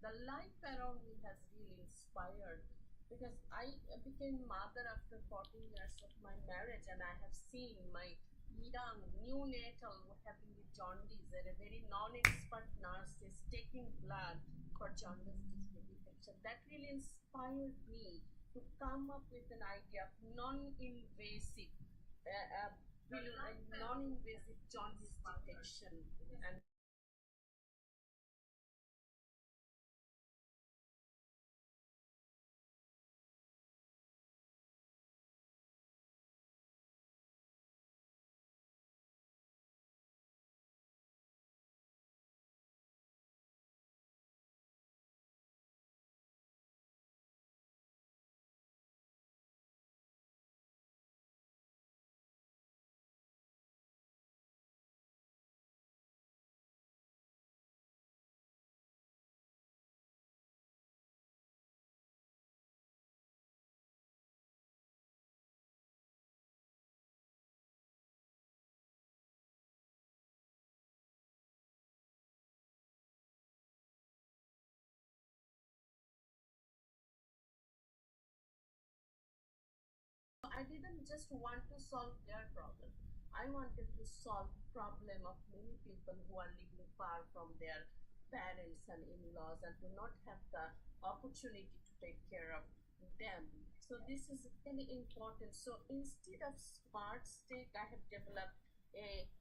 the life around me has really inspired because I became mother after 14 years of my marriage, and I have seen my young neonatal having the jaundice, and a very non-expert nurse is taking blood for jaundice detection. That really inspired me to come up with an idea of non-invasive, uh, uh, non-invasive jaundice detection. And I didn't just want to solve their problem. I wanted to solve problem of many people who are living far from their parents and in-laws and do not have the opportunity to take care of them. So this is very important. So instead of smart stick, I have developed a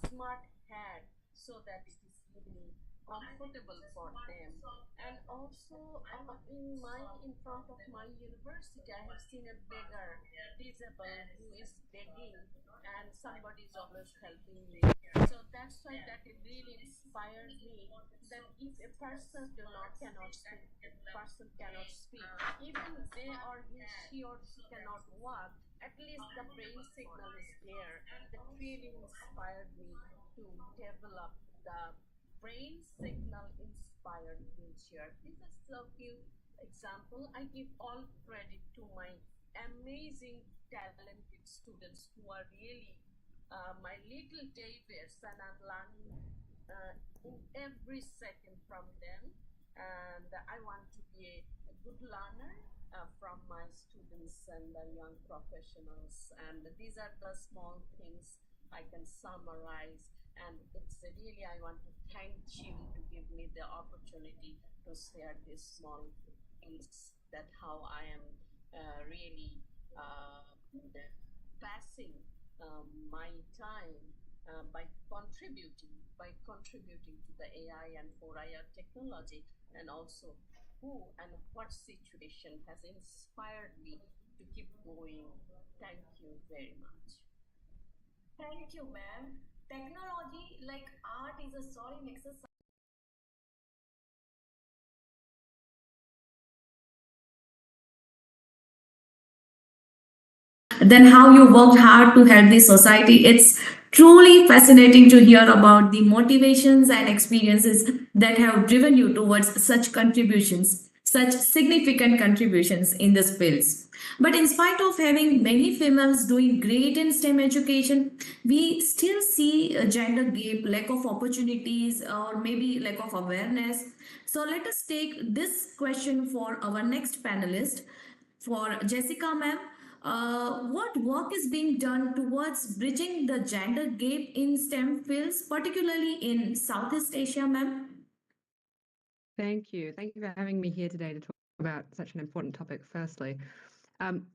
smart hat so that it is really comfortable for them. And also, in front of my university, I have seen a beggar, disabled, who is begging, and somebody is always helping me. So that's why that it really inspired me that if a person do not cannot speak, person cannot speak, even they or she or she cannot walk, at least the brain signal is there. That really inspired me to develop the brain signal inspired wheelchair. This is a few example. I give all credit to my amazing talented students who are really my little Davids, and I'm learning in every second from them. And I want to be a good learner from my students and the young professionals. And these are the small things I can summarize. And it's really, I want to thank you to give me the opportunity to share these small things that how I am really uh, passing my time by contributing to the AI and 4IR technology, and also who and what situation has inspired me to keep going. Thank you very much. Thank you, ma'am. Technology, like art, is a soaring exercise. Then how you worked hard to help the society. It's truly fascinating to hear about the motivations and experiences that have driven you towards such contributions, such significant contributions in this fields. But in spite of having many females doing great in STEM education, we still see a gender gap, lack of opportunities, or maybe lack of awareness. So let us take this question for our next panelist, for Jessica, ma'am. What work is being done towards bridging the gender gap in STEM fields, particularly in Southeast Asia, ma'am? Thank you. Thank you for having me here today to talk about such an important topic, firstly. Um,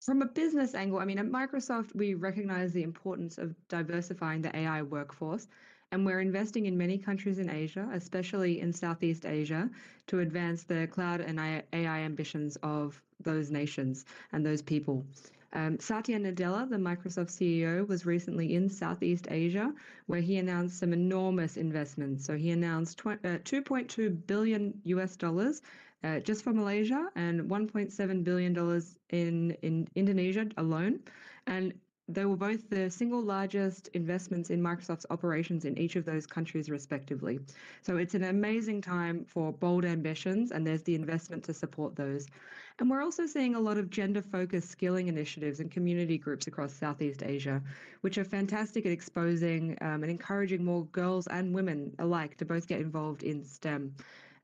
from a business angle, I mean, at Microsoft, we recognize the importance of diversifying the AI workforce, and we're investing in many countries in Asia, especially in Southeast Asia, to advance the cloud and AI ambitions of those nations and those people. Satya Nadella, the Microsoft CEO, was recently in Southeast Asia, where he announced some enormous investments. So he announced 2.2 billion US dollars just for Malaysia and $1.7 billion in Indonesia alone. And they were both the single largest investments in Microsoft's operations in each of those countries, respectively. So it's an amazing time for bold ambitions, and there's the investment to support those. And we're also seeing a lot of gender-focused skilling initiatives and community groups across Southeast Asia, which are fantastic at exposing and encouraging more girls and women alike to both get involved in STEM.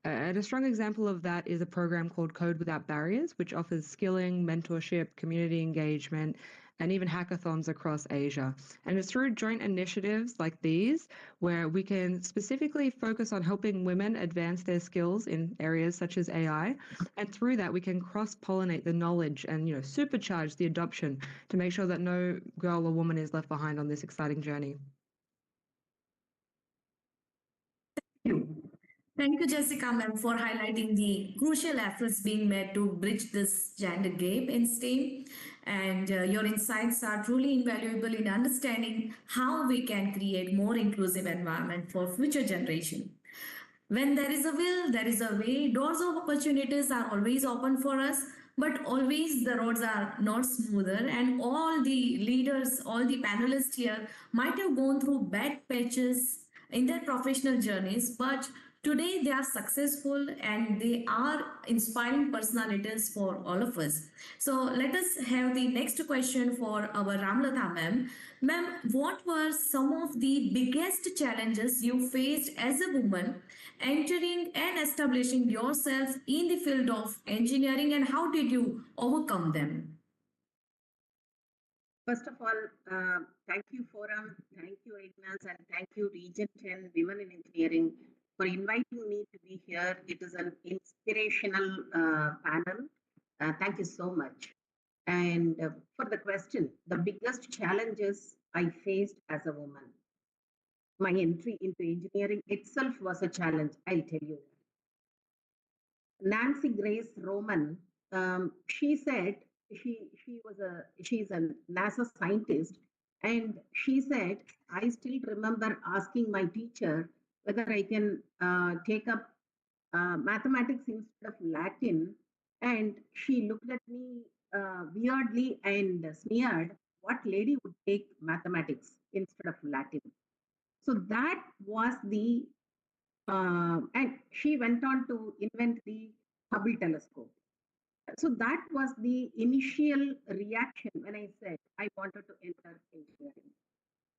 And a strong example of that is a program called Code Without Barriers, which offers skilling, mentorship, community engagement, and even hackathons across Asia. And it's through joint initiatives like these where we can specifically focus on helping women advance their skills in areas such as AI. And through that, we can cross-pollinate the knowledge and, supercharge the adoption to make sure that no girl or woman is left behind on this exciting journey. Thank you, Jessica, ma'am, for highlighting the crucial efforts being made to bridge this gender gap in STEAM. And your insights are truly invaluable in understanding how we can create more inclusive environment for future generation. When there is a will, there is a way. Doors of opportunities are always open for us, but always the roads are not smoother. And all the leaders, all the panelists here might have gone through bad patches in their professional journeys, but today they are successful and they are inspiring personalities for all of us. So let us have the next question for our Ramlatha ma'am. Ma'am, what were some of the biggest challenges you faced as a woman entering and establishing yourself in the field of engineering, and how did you overcome them? First of all, thank you, Forum, thank you, Ignas, and thank you, Region 10 Women in Engineering, for inviting me to be here. It is an inspirational panel. Thank you so much. And for the question, the biggest challenges I faced as a woman, my entry into engineering itself was a challenge, I'll tell you. Nancy Grace Roman, she said she's a NASA scientist, and she said, I still remember asking my teacher whether I can take up mathematics instead of Latin, and she looked at me weirdly and sneered, "What lady would take mathematics instead of Latin?" So that was the and she went on to invent the Hubble telescope. So that was the initial reaction when I said I wanted to enter engineering.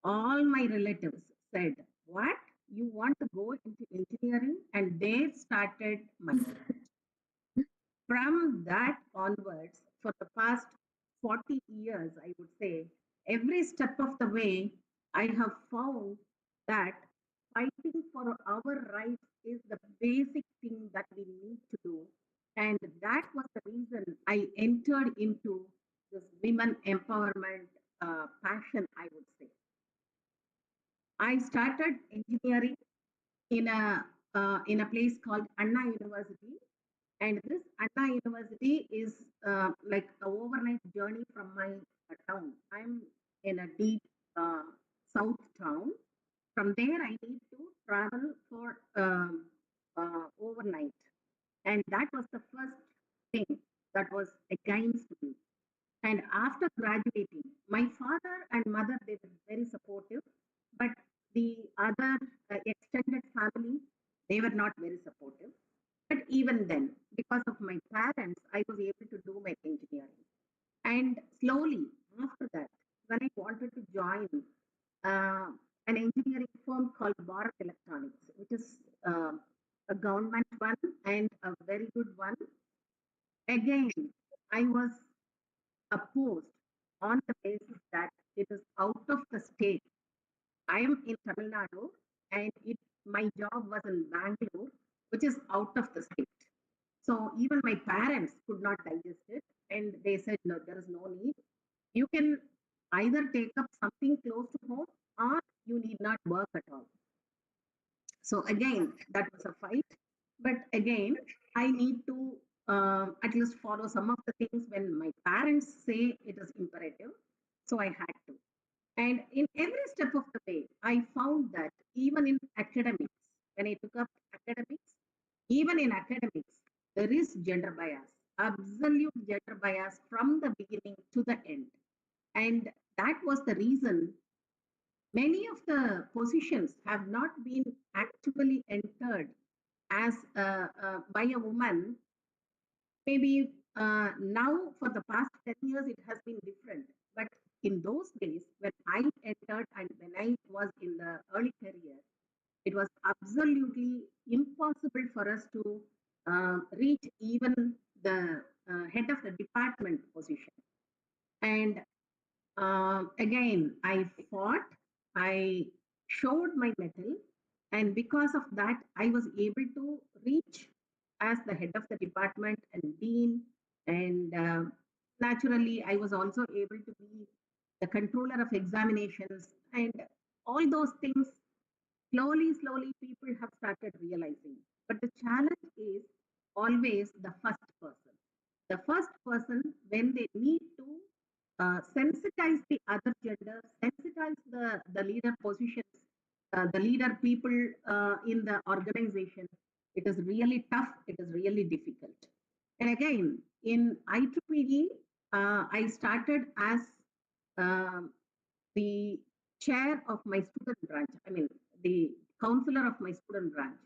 All my relatives said, "What? You want to go into engineering?" And they started my from that onwards, for the past 40 years, I would say, every step of the way, I have found that fighting for our rights is the basic thing that we need to do. And that was the reason I entered into this women empowerment passion, I would say. I started engineering in a place called Anna University, and this Anna University is like an overnight journey from my town. I'm in a deep south town. From there, I need to travel for overnight. And that was the first thing that was against me. And after graduating, my father and mother, they were very supportive, but the other extended family, they were not very supportive. But even then, because of my parents, I was able to do my engineering. And slowly after that, when I wanted to join uh, an engineering firm called Bharat Electronics, which is a government one and a very good one, again, I was opposed on the basis that it is out of the state. I am in Tamil Nadu, and my job was in Bangalore, which is out of the state. So even my parents could not digest it, and they said, "No, there is no need. You can either take up something close to home, or you need not work at all." So again, that was a fight. But again, I need to at least follow some of the things when my parents say it is imperative. So I had to. And in every step of the way, I found that even in academics, when I took up academics, even in academics, there is gender bias, absolute gender bias from the beginning to the end. And that was the reason many of the positions have not been actually entered as by a woman. Maybe now for the past 10 years it has been different, but in those days when I entered and when I was in the early career, it was absolutely impossible for us to reach even the head of the department position. And again, I fought, I showed my mettle, and because of that, I was able to reach as the head of the department and dean. And naturally, I was also able to be the controller of examinations, and all those things. Slowly, people have started realizing. But the challenge is always the first person. The first person, when they need to sensitize the other gender, sensitize the leader positions, the leader people in the organization, it is really tough, it is really difficult. And again, in IEEE, I started as um, the chair of my student branch, I mean, the counselor of my student branch.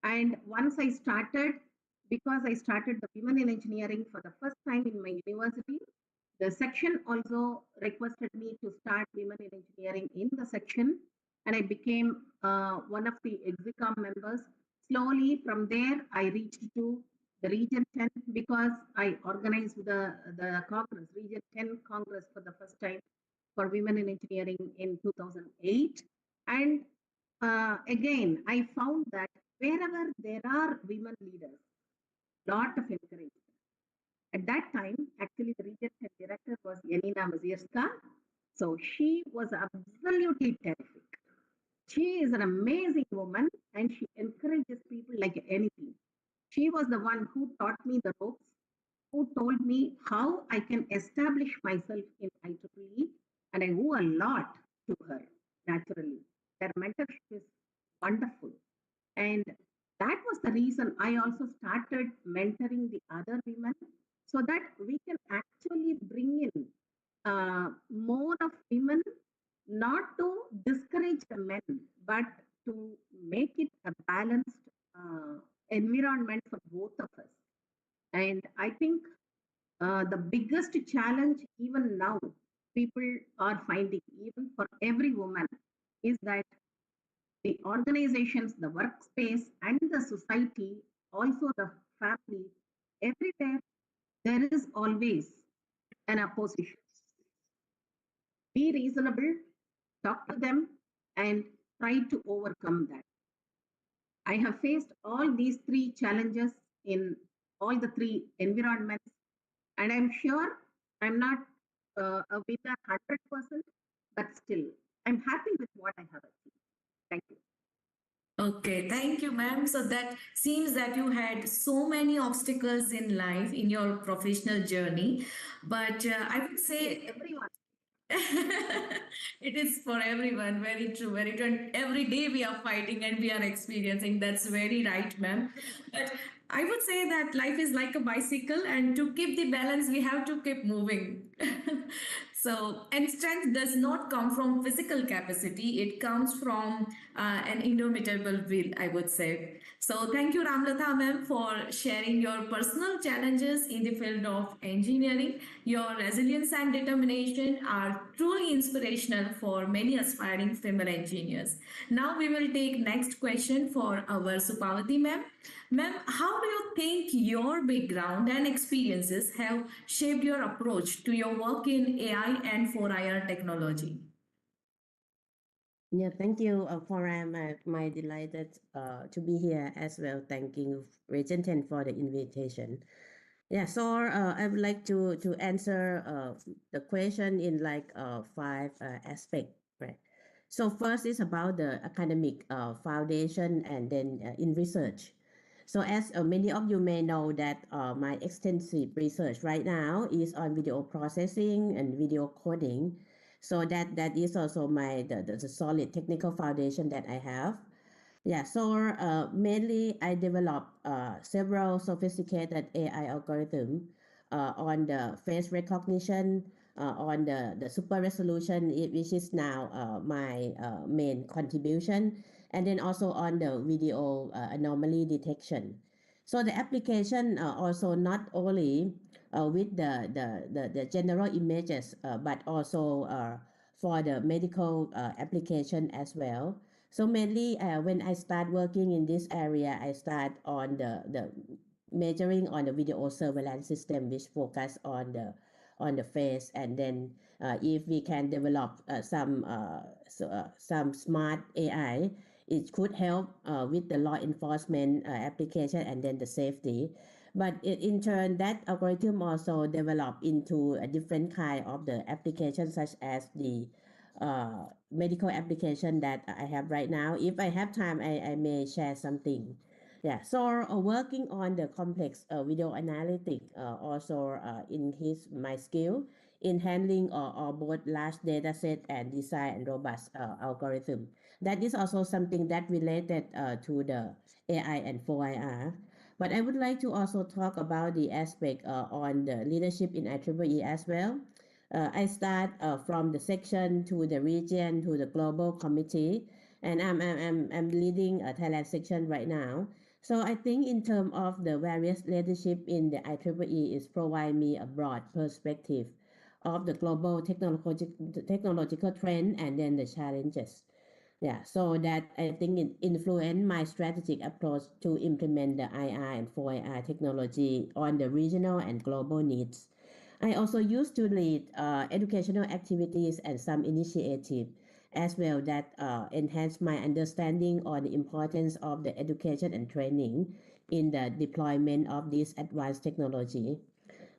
And once I started, because I started the women in engineering for the first time in my university, the section also requested me to start women in engineering in the section, and I became one of the execom members. Slowly from there, I reached to the Region 10 because I organized the Congress, Region 10 Congress for the first time for women in engineering in 2008. And again, I found that wherever there are women leaders, lot of encouragement. At that time, actually, the Region 10 director was Yanina Mazierska. So she was absolutely terrific. She is an amazing woman and she encourages people like anything. She was the one who taught me the ropes, who told me how I can establish myself in IEEE, and I owe a lot to her, naturally. Their mentorship is wonderful. And that was the reason I also started mentoring the other women so that we can actually bring in more of women, not to discourage the men, but to make it a balanced environment for both of us. And I think the biggest challenge, even now, people are finding, even for every woman, is that the organizations, the workspace, and the society, also the family, everywhere, there is always an opposition. Be reasonable, talk to them, and try to overcome that. I have faced all these three challenges in all the three environments, and I'm sure I'm not a winner 100%, but still, I'm happy with what I have achieved. Thank you. Okay, thank you, ma'am. So that seems that you had so many obstacles in life in your professional journey, but I would say Everyone. it is for everyone. Very true, very true. And every day we are fighting and we are experiencing. That's very right, ma'am. But I would say that life is like a bicycle, and to keep the balance, we have to keep moving. So, and strength does not come from physical capacity, it comes from an indomitable will, I would say. So, thank you, Ramlatha ma'am, for sharing your personal challenges in the field of engineering. Your resilience and determination are truly inspirational for many aspiring female engineers. Now, we will take next question for our Supavati ma'am. Ma'am, how do you think your background and experiences have shaped your approach to your work in AI and 4IR technology? Yeah, thank you, Foram. My delighted to be here as well. Thank you, Region 10, for the invitation. Yeah, so I would like to answer the question in like five aspects, right? So first is about the academic foundation and then in research. So as many of you may know that my extensive research right now is on video processing and video coding. So that is also my the solid technical foundation that I have. Yeah, so mainly I developed several sophisticated AI algorithm on the face recognition, on the super resolution, which is now my main contribution, and then also on the video anomaly detection. So the application also not only with the general images, but also for the medical application as well. So mainly when I start working in this area, I start on the measuring on the video surveillance system, which focus on the face, and then if we can develop some smart AI, it could help with the law enforcement application and then the safety. But in turn, that algorithm also develop into a different kind of the application, such as the medical application that I have right now. If I have time, I may share something. Yeah, so working on the complex video analytic also in my skill in handling both large data set and design and robust algorithm. That is also something that related to the AI and 4IR. But I would like to also talk about the aspect on the leadership in IEEE as well. I start from the section to the region to the global committee, and I'm leading a Thailand section right now. So I think in terms of the various leadership in the IEEE is provide me a broad perspective of the global technological trend and then the challenges. Yeah, so that I think it influenced my strategic approach to implement the IR and 4IR technology on the regional and global needs. I also used to lead educational activities and some initiative as well that enhance my understanding on the importance of the education and training in the deployment of this advanced technology.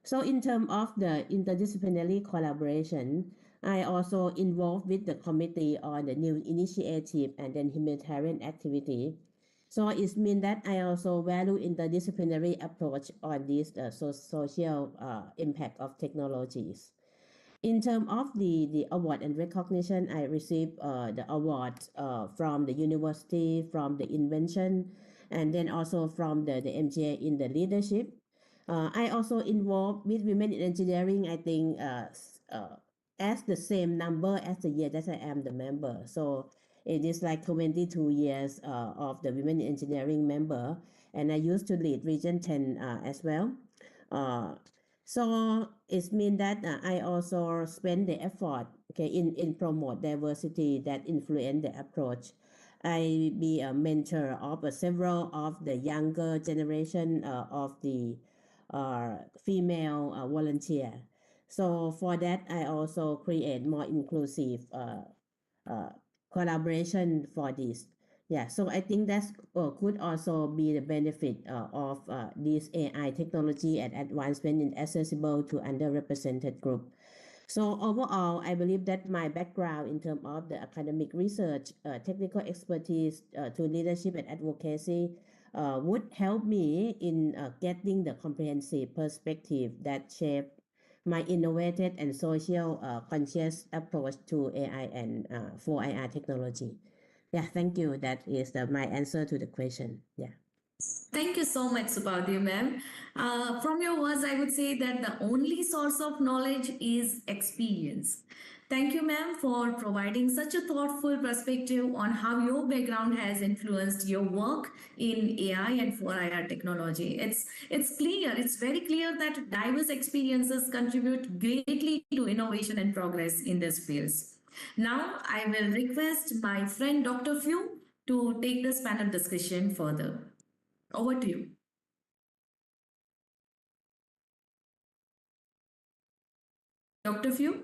So in terms of the interdisciplinary collaboration, I also involved with the committee on the new initiative and then humanitarian activity. So it means that I also value interdisciplinary approach on this social impact of technologies. In terms of the award and recognition, I received the award from the university, from the invention, and then also from the MGA in the leadership. I also involved with women in engineering, I think as the same number as the year that I am the member. So it is like 22 years of the women in engineering member, and I used to lead Region 10 as well. So it means that I also spend the effort in promote diversity that influence the approach. I be a mentor of several of the younger generation of the female volunteer. So for that, I also create more inclusive uh, collaboration for this. Yeah, so I think that could also be the benefit of this AI technology and advancement in accessible to underrepresented group. So overall, I believe that my background in terms of the academic research, technical expertise to leadership and advocacy would help me in getting the comprehensive perspective that shape my innovative and social conscious approach to AI and 4IR technology. Yeah, thank you. That is my answer to the question. Yeah. Thank you so much, Subhadri ma'am. From your words, I would say that the only source of knowledge is experience. Thank you, ma'am, for providing such a thoughtful perspective on how your background has influenced your work in AI and 4IR technology. It's clear, it's very clear that diverse experiences contribute greatly to innovation and progress in this fields. Now, I will request my friend Dr. Few to take this panel discussion further. Over to you. Dr. Few?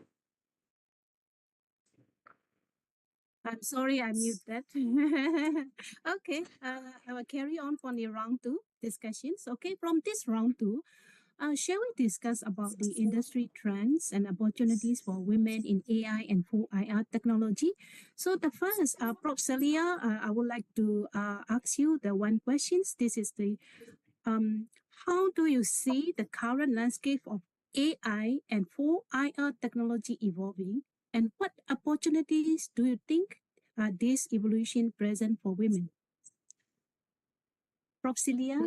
I'm sorry, I mute that. Okay, I will carry on from the round two discussions. Okay, from this round two, shall we discuss about the industry trends and opportunities for women in AI and 4IR technology? So the first, Prof. Celia, I would like to ask you the one questions. This is the how do you see the current landscape of AI and 4IR technology evolving? And what opportunities do you think this evolution present for women? Prof. Celia?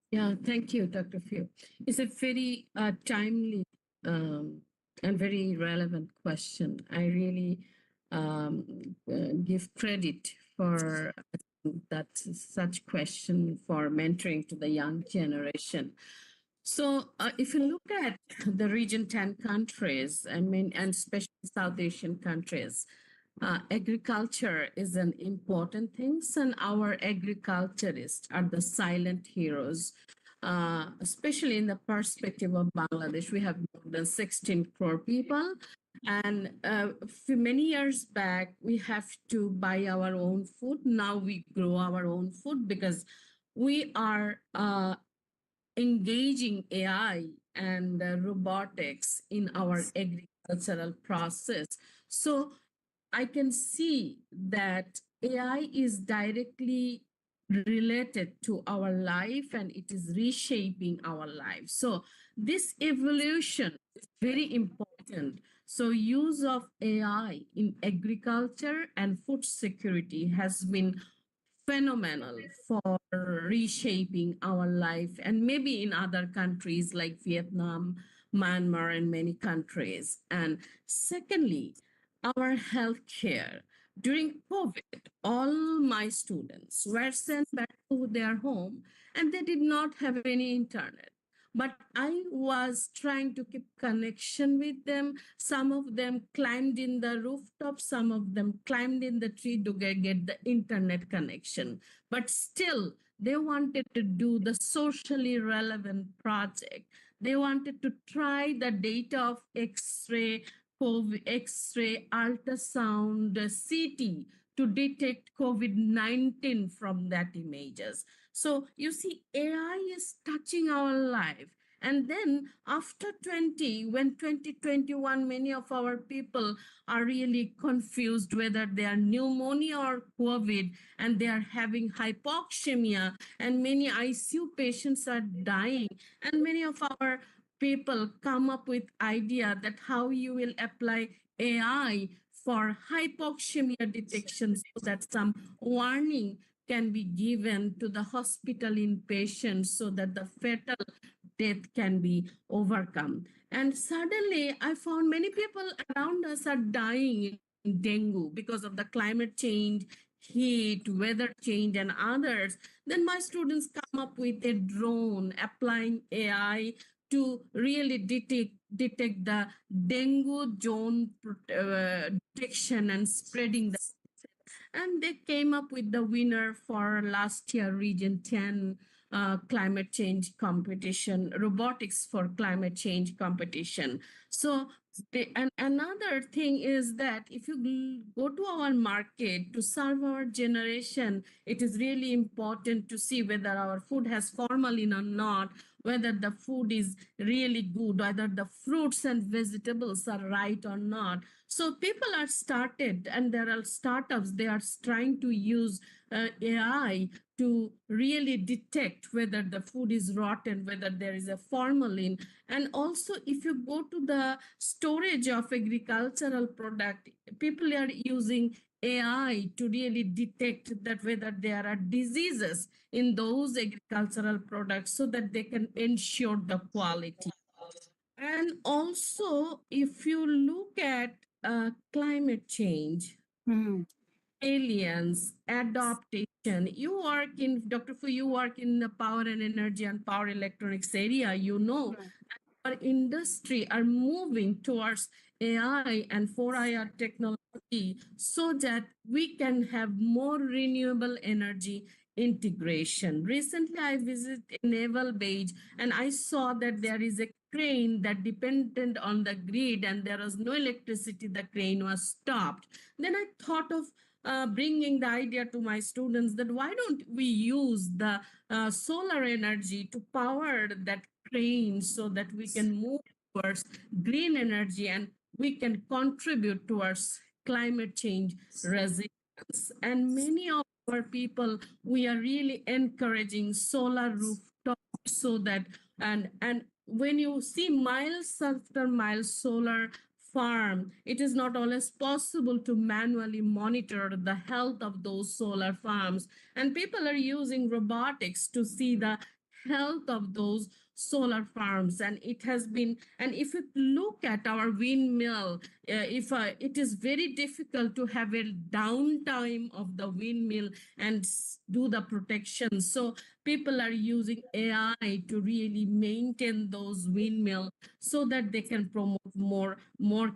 Yeah, thank you, Dr. Few. It's a very timely and very relevant question. I really give credit for that such question for mentoring to the young generation. So if you look at the region 10 countries, I mean, and especially South Asian countries, agriculture is an important thing, and our agriculturists are the silent heroes. Especially in the perspective of Bangladesh, we have more than 16 crore people, and many years back, we have to buy our own food. Now we grow our own food because we are engaging AI and robotics in our agricultural process. So I can see that AI is directly related to our life and it is reshaping our life. So this evolution is very important. So use of AI in agriculture and food security has been phenomenal for reshaping our life, and maybe in other countries like Vietnam, Myanmar, and many countries. And secondly, our healthcare. During COVID, all my students were sent back to their home and they did not have any internet. But I was trying to keep connection with them. Some of them climbed in the rooftop, some of them climbed in the tree to get the internet connection. But still, they wanted to do the socially relevant project. They wanted to try the data of X-ray, X-ray, ultrasound, CT to detect COVID-19 from that images. So you see, AI is touching our life. And then after 20, when 2021, many of our people are really confused whether they are pneumonia or COVID, and they are having hypoxemia, and many ICU patients are dying, and many of our people come up with idea that how you will apply AI for hypoxemia detection so that some warning can be given to the hospital inpatients so that the fatal death can be overcome. And suddenly I found many people around us are dying in dengue because of the climate change, heat, weather change, and others. Then my students come up with a drone applying AI to really detect the dengue zone detection and spreading the, and they came up with the winner for last year Region 10 climate change competition, robotics for climate change competition. So and another thing is that if you go to our market to serve our generation, it is really important to see whether our food has formalin or not, whether the food is really good, whether the fruits and vegetables are right or not. So people are started, and there are startups, they are trying to use AI to really detect whether the food is rotten, whether there is a formalin. And also, if you go to the storage of agricultural product, people are using AI to really detect that whether there are diseases in those agricultural products so that they can ensure the quality. And also, if you look at climate change, Mm. aliens, adaptation. You work in, Dr. Fu, you work in the power and energy and power electronics area. You know, our industry are moving towards AI and 4IR technology so that we can have more renewable energy integration. Recently, I visited a naval base and I saw that there is a crane that depended on the grid and there was no electricity, the crane was stopped. Then I thought of bringing the idea to my students that why don't we use the solar energy to power that crane so that we can move towards green energy and we can contribute towards climate change resilience. And many of our people, we are really encouraging solar rooftop so that, and when you see miles after miles solar farm, it is not always possible to manually monitor the health of those solar farms. And people are using robotics to see the health of those solar farms. And it has been, and if you look at our windmill, if it is very difficult to have a downtime of the windmill and do the protection. So people are using AI to really maintain those windmills so that they can promote more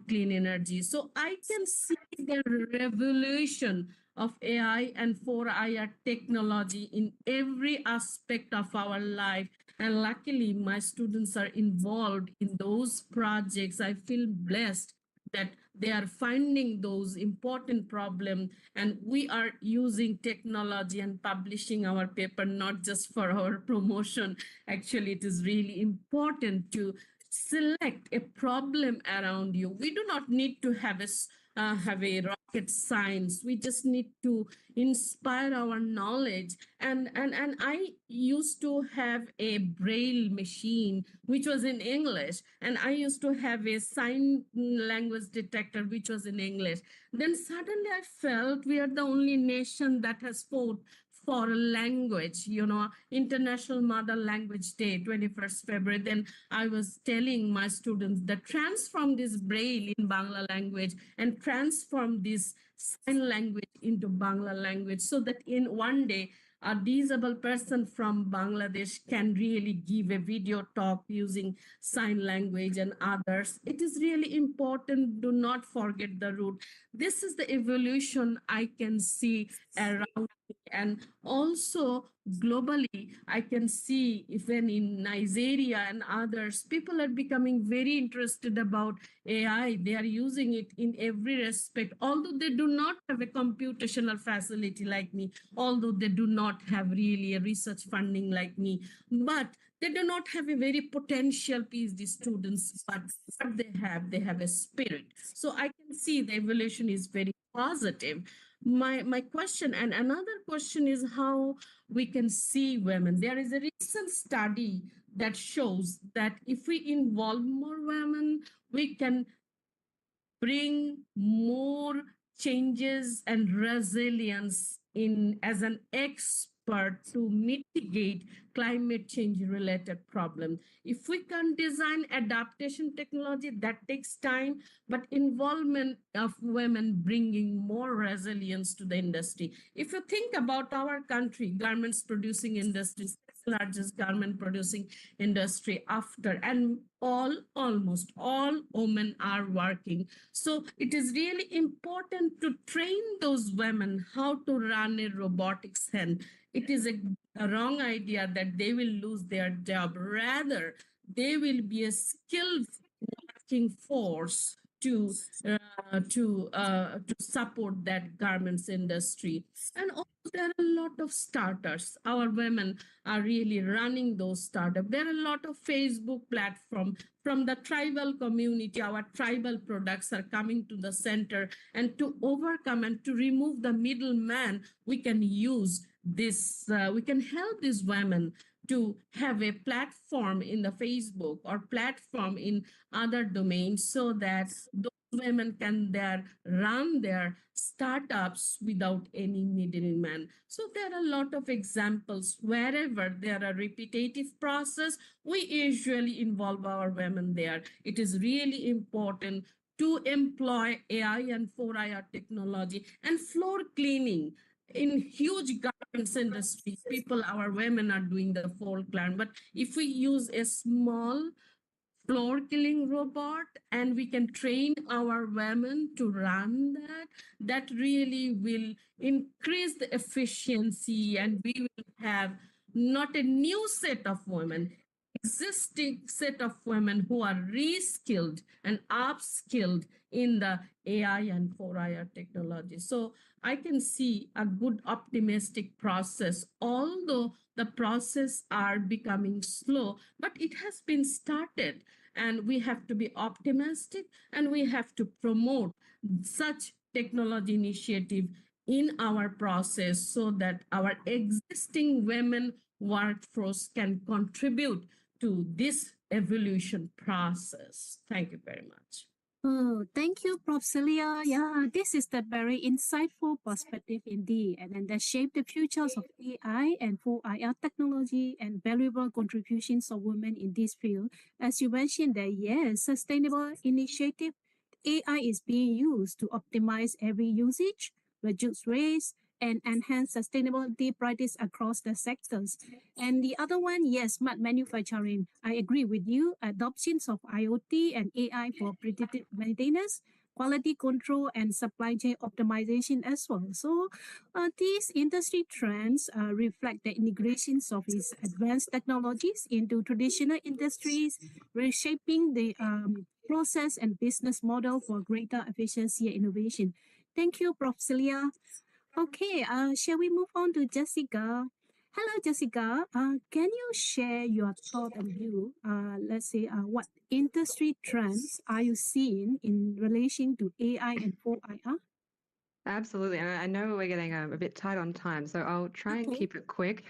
clean energy. So I can see the revolution of AI and 4IR technology in every aspect of our life. And luckily, my students are involved in those projects. I feel blessed that they are finding those important problems, and we are using technology and publishing our paper not just for our promotion. Actually, it is really important to select a problem around you. We do not need to have a rocket science. We just need to inspire our knowledge. And I used to have a braille machine which was in English, and I used to have a sign language detector which was in English. Then suddenly I felt we are the only nation that has fought for language, International Mother Language Day, 21st February. Then I was telling my students that transform this braille in Bangla language and transform this sign language into Bangla language, so that in one day a disabled person from Bangladesh can really give a video talk using sign language and others. It is really important. Do not forget the root. This is the evolution I can see around me. And also globally, I can see even in Nigeria and others, people are becoming very interested about AI. They are using it in every respect, although they do not have a computational facility like me, although they do not have really a research funding like me, but they do not have a very potential PhD students, but what they have a spirit. So I can see the evolution is very positive. My question, and another question, is how we can see women. There is a recent study that shows that if we involve more women, we can bring more changes and resilience in as an expert to mitigate climate change related problem. If we can design adaptation technology, that takes time, but involvement of women bringing more resilience to the industry. If you think about our country, garments producing industry, largest garment producing industry after, and almost all women are working. So it is really important to train those women how to run a robotics hand. It is a wrong idea that they will lose their job. Rather, they will be a skilled working force to support that garments industry. And also there are a lot of starters. Our women are really running those startups. There are a lot of Facebook platform from the tribal community. Our tribal products are coming to the center, and to overcome and to remove the middleman, we can use this. We can help these women to have a platform in the Facebook or platform in other domains, so that those women can there run their startups without any middleman. So there are a lot of examples. Wherever there are repetitive process, we usually involve our women there. It is really important to employ AI and 4IR technology. And floor cleaning in huge garments industry, people, our women are doing the floor clean. But if we use a small floor killing robot and we can train our women to run that really will increase the efficiency, and we will have not a new set of women, existing set of women who are reskilled and upskilled in the AI and 4IR technology. So I can see a good optimistic process, although the process are becoming slow, but it has been started, and we have to be optimistic, and we have to promote such technology initiative in our process, so that our existing women workforce can contribute to this evolution process. Thank you very much. Oh, thank you, Prof. Celia. Yeah, this is the very insightful perspective indeed, and then that shape the futures of AI and 4IR technology and valuable contributions of women in this field. As you mentioned that, yes, sustainable initiative AI is being used to optimize every usage, reduce waste, and enhance sustainability practice across the sectors. And the other one, yes, smart manufacturing. I agree with you. Adoptions of IoT and AI for predictive maintenance, quality control, and supply chain optimization as well. So, these industry trends reflect the integrations of these advanced technologies into traditional industries, reshaping the process and business model for greater efficiency and innovation. Thank you, Prof. Celia. Okay, shall we move on to Jessica? Hello, Jessica. Can you share your thought and view? Let's say, what industry trends are you seeing in relation to AI and 4IR? Absolutely. And I know we're getting a bit tight on time, so I'll try and Okay. keep it quick.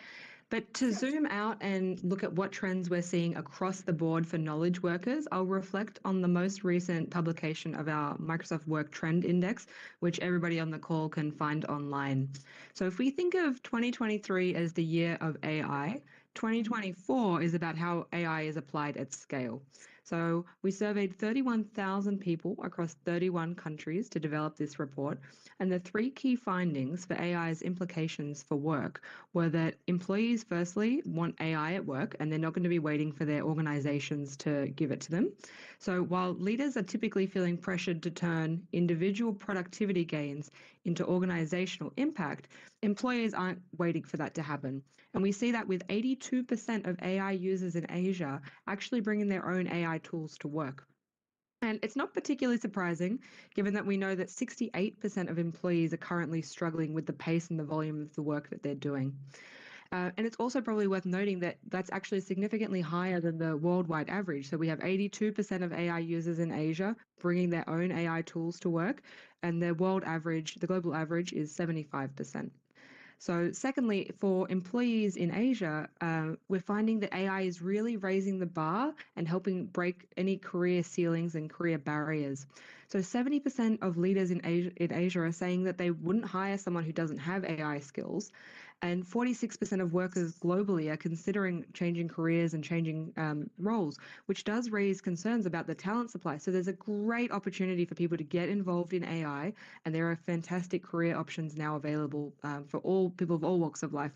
But to zoom out and look at what trends we're seeing across the board for knowledge workers, I'll reflect on the most recent publication of our Microsoft Work Trend Index, which everybody on the call can find online. So if we think of 2023 as the year of AI, 2024 is about how AI is applied at scale. So we surveyed 31,000 people across 31 countries to develop this report. And the three key findings for AI's implications for work were that employees, firstly, want AI at work and they're not going to be waiting for their organizations to give it to them. So while leaders are typically feeling pressured to turn individual productivity gains into organizational impact, employers aren't waiting for that to happen. And we see that with 82% of AI users in Asia actually bringing their own AI tools to work. And it's not particularly surprising, given that we know that 68% of employees are currently struggling with the pace and the volume of the work that they're doing. And it's also probably worth noting that that's actually significantly higher than the worldwide average. So we have 82% of AI users in Asia bringing their own AI tools to work, and the global average is 75%. So secondly, for employees in Asia, we're finding that AI is really raising the bar and helping break any career ceilings and career barriers. So 70% of leaders in Asia are saying that they wouldn't hire someone who doesn't have AI skills. And 46% of workers globally are considering changing careers and changing roles, which does raise concerns about the talent supply. So there's a great opportunity for people to get involved in AI, and there are fantastic career options now available for all people of all walks of life.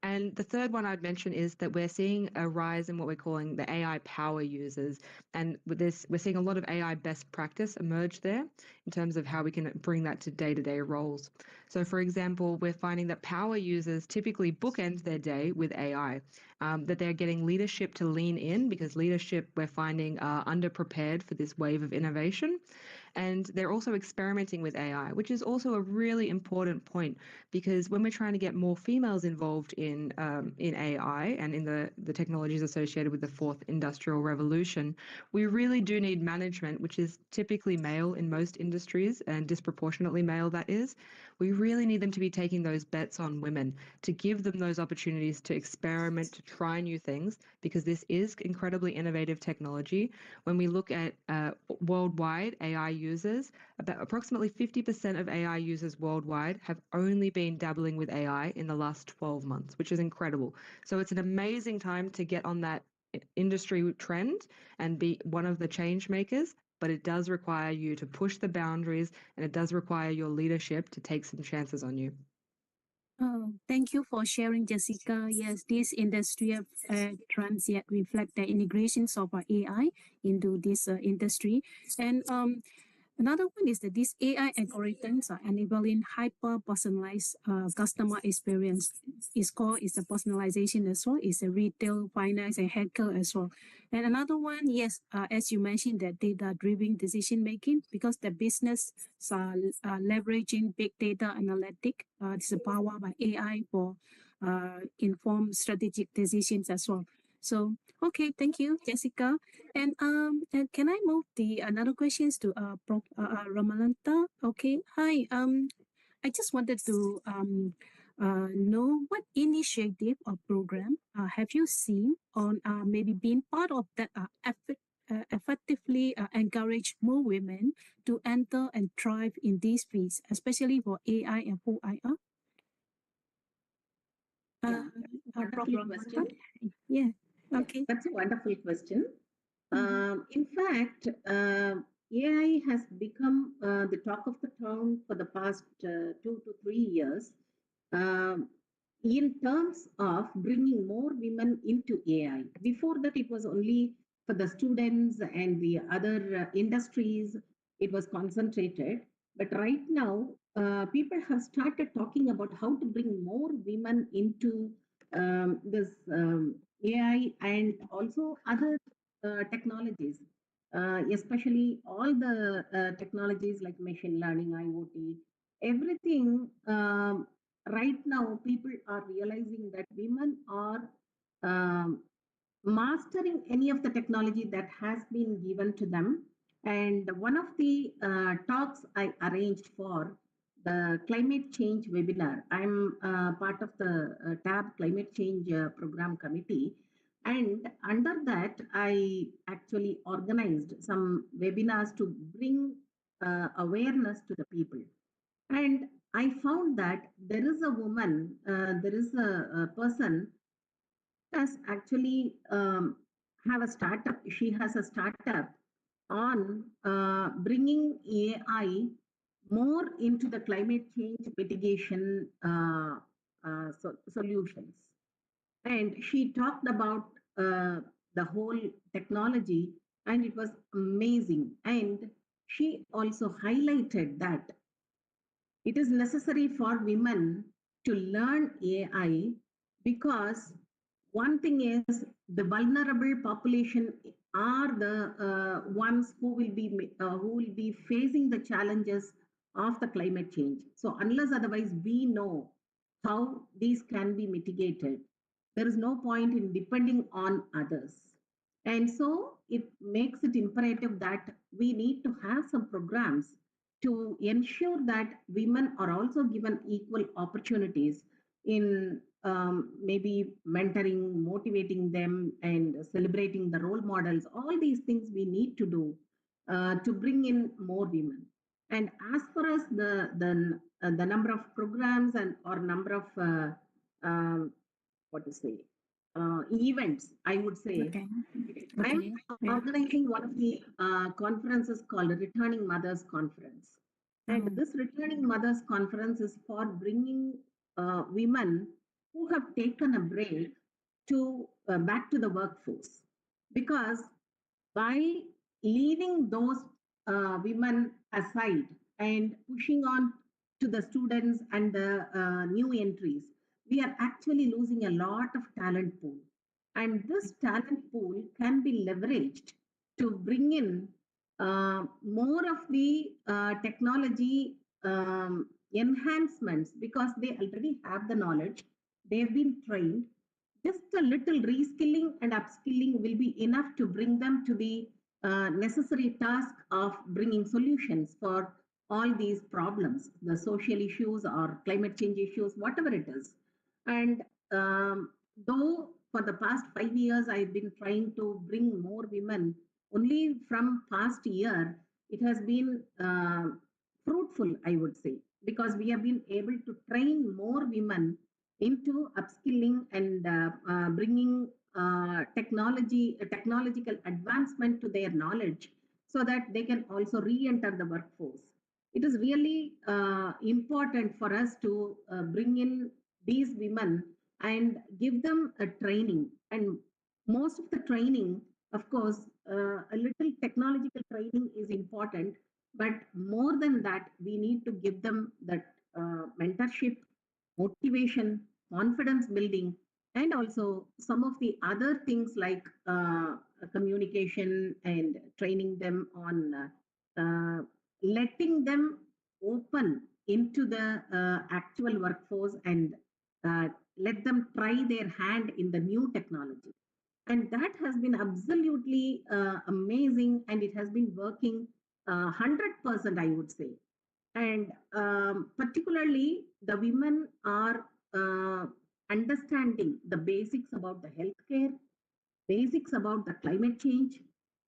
And the third one I'd mention is that we're seeing a rise in what we're calling the AI power users. And with this, we're seeing a lot of AI best practice emerge there in terms of how we can bring that to day-to-day roles. So for example, we're finding that power users typically bookend their day with AI, that they're getting leadership to lean in because leadership we're finding are underprepared for this wave of innovation. And they're also experimenting with AI, which is also a really important point because when we're trying to get more females involved in AI and in the technologies associated with the fourth industrial revolution, we really do need management, which is typically male in most industries and disproportionately male, that is. We really need them to be taking those bets on women, to give them those opportunities to experiment, to try new things, because this is incredibly innovative technology. When we look at worldwide AI users, about approximately 50% of AI users worldwide have only been dabbling with AI in the last 12 months, which is incredible. So it's an amazing time to get on that industry trend and be one of the change makers, but it does require you to push the boundaries and it does require your leadership to take some chances on you. Oh, thank you for sharing, Jessica. Yes, these industrial trends yet reflect the integrations of AI into this industry. And another one is that these AI algorithms are enabling hyper-personalized customer experience. It's a personalization as well. It's a retail, finance, and healthcare as well. And another one, yes, as you mentioned, that data-driven decision making because the business are leveraging big data analytic. It's powered by AI for informed strategic decisions as well. So, okay, thank you, Jessica. And can I move the another questions to Prof. Ramalanta? Okay, hi. I just wanted to know what initiative or program have you seen on maybe being part of that effectively encourage more women to enter and thrive in these fields, especially for AI and 4IR? Yeah, wonderful question. Yeah. Yeah, Okay. that's a wonderful question. In fact, AI has become the talk of the town for the past 2 to 3 years um, in terms of bringing more women into AI. Before that, it was only for the students and the other industries, it was concentrated. But right now, people have started talking about how to bring more women into this AI and also other technologies, especially all the technologies like machine learning, IoT, everything. Right now people are realizing that women are um, mastering any of the technology that has been given to them. And one of the talks I arranged for the climate change webinar, I'm part of the tab climate change program committee, and under that I actually organized some webinars to bring awareness to the people. And I found that there is a woman, there is a person has actually have a startup. She has a startup on bringing AI more into the climate change mitigation solutions. And she talked about the whole technology, and it was amazing. And she also highlighted that it is necessary for women to learn AI because one thing is the vulnerable population are the ones who will be facing the challenges of the climate change. So unless otherwise we know how these can be mitigated, there is no point in depending on others. And so it makes it imperative that we need to have some programs to ensure that women are also given equal opportunities in maybe mentoring, motivating them, and celebrating the role models. All these things we need to do to bring in more women. And as far as the number of programs and or number of what to say events, I would say Okay. I'm Okay. Yeah. organizing one of the conferences called Returning Mothers Conference. And Oh. this Returning Mothers Conference is for bringing women who have taken a break to back to the workforce. Because by leaving those women aside and pushing on to the students and the new entries, we are actually losing a lot of talent pool. And this talent pool can be leveraged to bring in more of the technology enhancements because they already have the knowledge, they've been trained. Just a little reskilling and upskilling will be enough to bring them to the necessary task of bringing solutions for all these problems, the social issues or climate change issues, whatever it is. And though for the past 5 years I've been trying to bring more women, only from past year it has been fruitful, I would say, because we have been able to train more women into upskilling and bringing technological advancement to their knowledge so that they can also re-enter the workforce. It is really important for us to bring in these women and give them a training. And most of the training, of course, a little technological training is important, but more than that, we need to give them that mentorship, motivation, confidence building, and also some of the other things like communication and training them on letting them open into the actual workforce and uh, let them try their hand in the new technology. And that has been absolutely amazing, and it has been working 100%, I would say. And particularly the women are understanding the basics about the healthcare, basics about the climate change,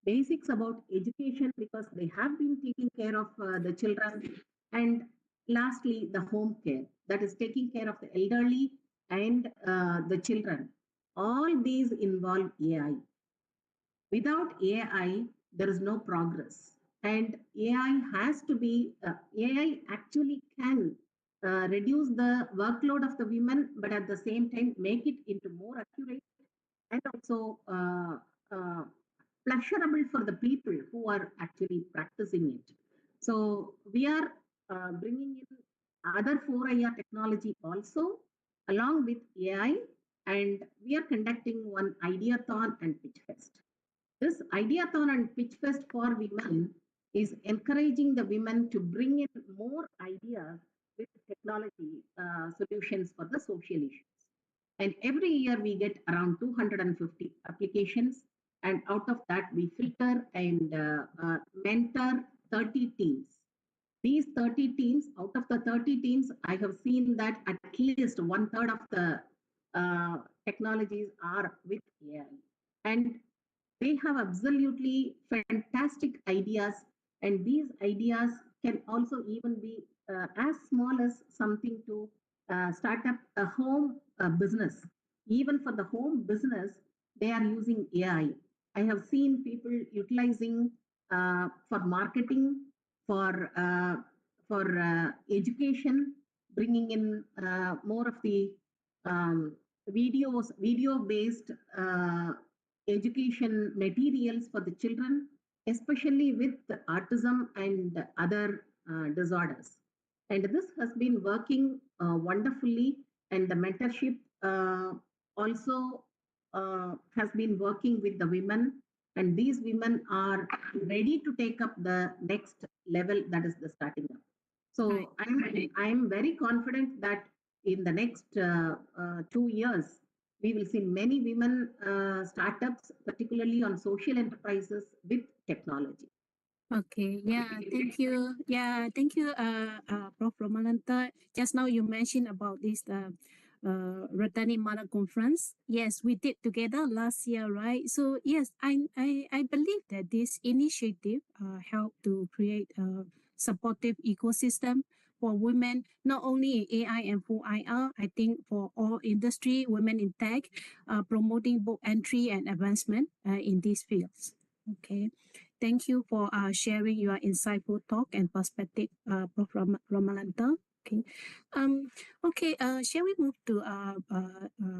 basics about education because they have been taking care of the children, and lastly the home care, that is taking care of the elderly and the children. All these involve AI. Without AI, there is no progress. And AI has to be, AI actually can reduce the workload of the women, but at the same time make it into more accurate and also pleasurable for the people who are actually practicing it. So we are bringing in other 4IR technology also along with AI, and we are conducting one Ideathon and Pitch Fest. This Ideathon and Pitch Fest for women is encouraging the women to bring in more ideas with technology solutions for the social issues. And every year we get around 250 applications, and out of that we filter and mentor 30 teams. These 30 teams, out of the 30 teams, I have seen that at least one third of the technologies are with AI. And they have absolutely fantastic ideas, and these ideas can also even be as small as something to start up a home business. Even for the home business, they are using AI. I have seen people utilizing for marketing, for education, bringing in more of the um, video based education materials for the children, especially with autism and other disorders. And this has been working wonderfully, and the mentorship also has been working with the women. And these women are ready to take up the next level, that is the starting up. Right. So I'm very confident that in the next 2 years, we will see many women startups, particularly on social enterprises with technology. Okay, yeah, thank you. Yeah, thank you, Prof. Romalanta. Just now you mentioned about this Ratani Mother Conference. Yes, we did together last year, right? So yes, I believe that this initiative helped to create a supportive ecosystem for women, not only in AI and for IR. I think for all industry, women in tech, promoting both entry and advancement in these fields. Okay. Thank you for sharing your insightful talk and perspective, Prof. Ramalanta. Okay. Okay. Shall we move to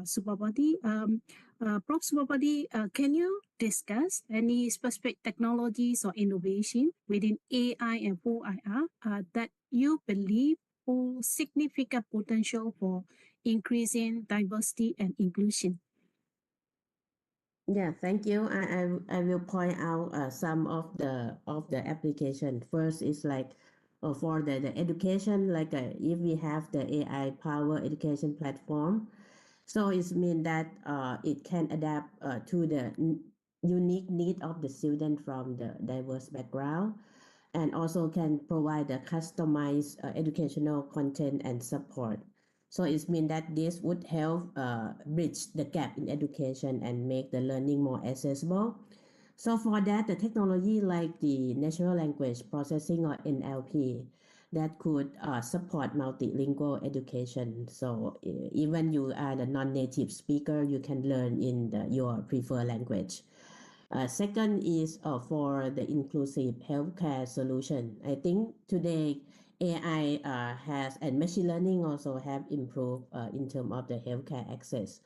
Subabadi? Prof. Subabadi, can you discuss any specific technologies or innovation within AI and 4IR that you believe hold significant potential for increasing diversity and inclusion? Yeah, thank you. I will point out some of the application. First is like for the education, like if we have the AI power education platform, so it means that it can adapt to the unique need of the student from the diverse background, and also can provide the customized educational content and support. So it means that this would help bridge the gap in education and make the learning more accessible. So for that, the technology like the natural language processing or NLP that could support multilingual education. So even you are the non-native speaker, you can learn in your preferred language. Second is for the inclusive healthcare solution. I think today AI has and machine learning also have improved in terms of the healthcare access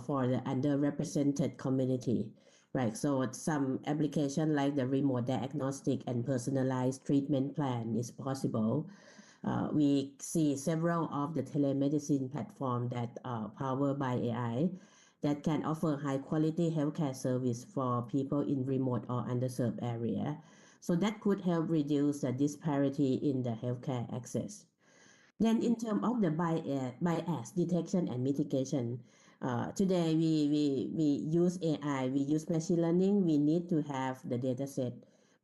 for the underrepresented community, right? So some application like the remote diagnostic and personalized treatment plan is possible. We see several of the telemedicine platform that are powered by AI that can offer high quality healthcare service for people in remote or underserved area. So that could help reduce the disparity in the healthcare access. Then in terms of the bias detection and mitigation, today we use AI, we use machine learning, we need to have the data set,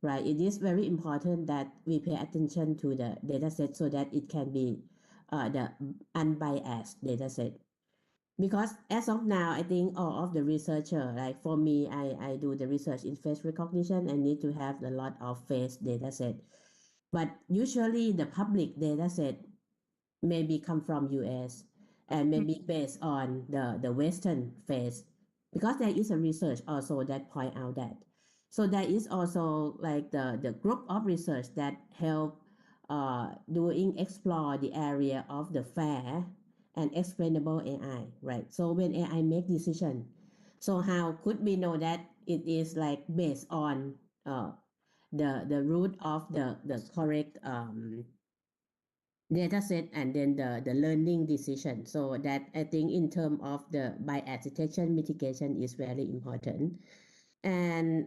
right? It is very important that we pay attention to the data set so that it can be the unbiased data set. Because as of now, I think all of the researcher, like for me, I do the research in face recognition and need to have a lot of face data set. But usually the public data set maybe come from US and maybe based on the Western face, because there is a research also that point out that. So there is also like the group of research that help doing explore the area of the fair and explainable AI, right? So when AI make decision, so how could we know that it is like based on the root of the correct data set and then the learning decision. So that I think in terms of the bias detection mitigation is very important. And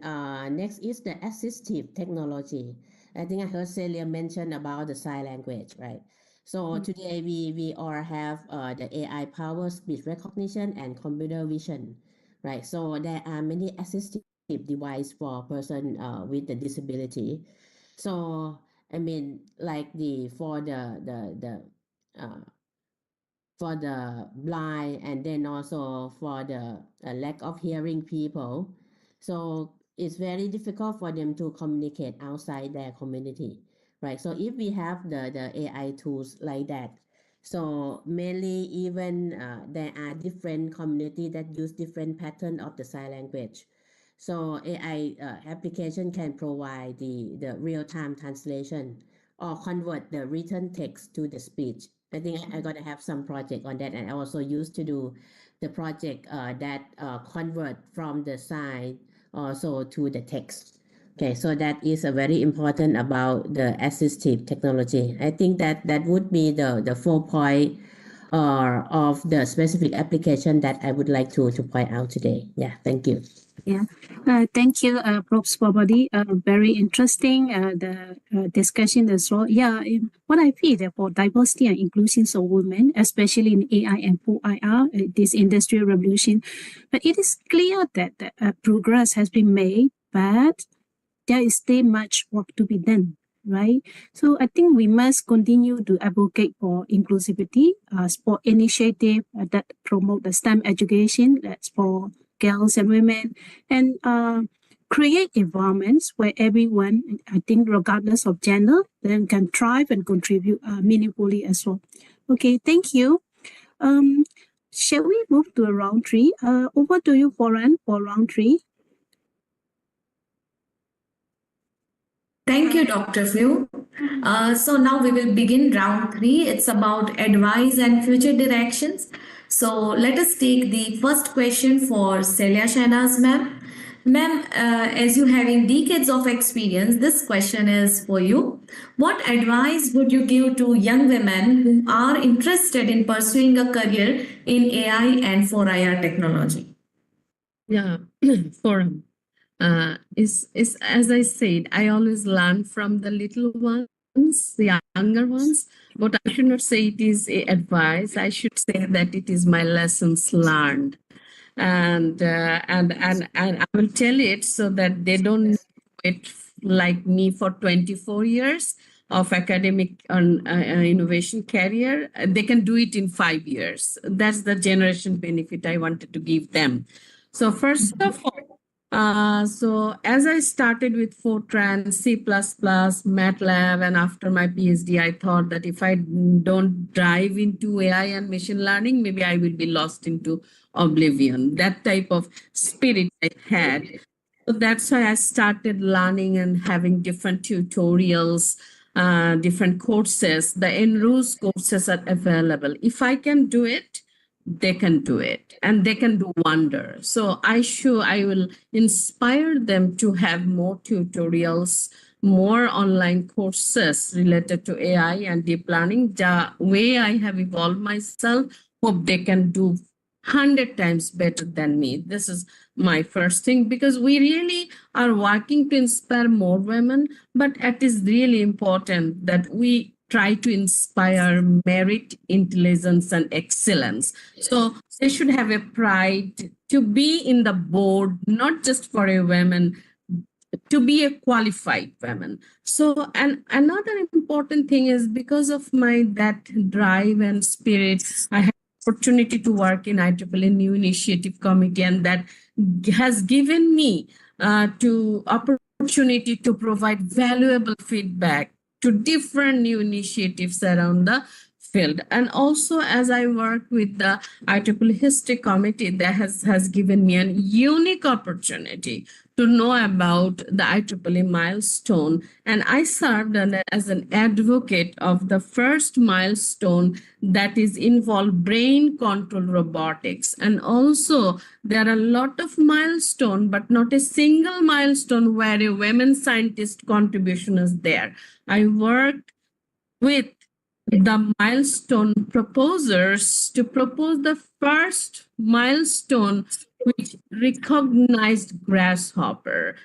next is the assistive technology. I think I heard Celia mention about the sign language, right? So today we all have the AI powered speech recognition and computer vision, right? So there are many assistive device for person with the disability. So I mean, like for the blind and then also for the lack of hearing people. So it's very difficult for them to communicate outside their community, right? So if we have the AI tools like that, so mainly even there are different community that use different pattern of the sign language. So AI application can provide the real-time translation or convert the written text to the speech. I think I gotta have some project on that, and I also used to do the project that convert from the sign also to the text. Okay, so that is a very important about the assistive technology. I think that would be the 4 point of the specific application that I would like to point out today. Yeah, thank you. Yeah, thank you, Prof. Swabadi. Very interesting the discussion as well. Yeah, what I feel that for diversity and inclusion of women, especially in AI and IR, this industrial revolution, but it is clear that progress has been made, but there is still much work to be done. Right, so I think we must continue to advocate for inclusivity, for initiative that promote the STEM education. That's for girls and women, and create environments where everyone, I think, regardless of gender, then can thrive and contribute meaningfully as well. Okay, thank you. Shall we move to round three? Over to you, Foran, for round three. Thank you, Dr. Flew. So now we will begin round 3. It's about advice and future directions. So let us take the first question for Celia Shahnaz ma'am. Ma'am, as you having decades of experience, this question is for you. What advice would you give to young women who are interested in pursuing a career in AI and 4IR technology? Yeah, forum. Is as I said, I always learn from the little ones, the younger ones. But I should not say it is a advice. I should say that it is my lessons learned, and I will tell it so that they don't wait like me for 24 years of academic innovation career. They can do it in 5 years. That's the generation benefit I wanted to give them. So first of all, so as I started with Fortran, C++, MATLAB, and after my PhD, I thought that if I don't dive into AI and machine learning, maybe I will be lost into oblivion. That type of spirit I had. So that's why I started learning and having different tutorials, different courses. The Enroos courses are available. If I can do it, they can do it and they can do wonder. So I will inspire them to have more tutorials, more online courses related to AI and deep learning. The way I have evolved myself, hope they can do 100 times better than me. This is my first thing, because we really are working to inspire more women, but it is really important that we try to inspire merit, intelligence, and excellence. So they should have a pride to be in the board, not just for a woman, to be a qualified woman. So, and another important thing is because of that drive and spirit, I had opportunity to work in IEEE New Initiative Committee, and that has given me to opportunity to provide valuable feedback to different new initiatives around the field. And also, as I work with the IEEE History Committee, that has given me a unique opportunity to know about the IEEE milestone. And I served as an advocate of the first milestone that is involved brain control robotics. And also, there are a lot of milestones, but not a single milestone where a women scientist contribution is there. I worked with the milestone proposers to propose the first milestone which recognized Grace Hopper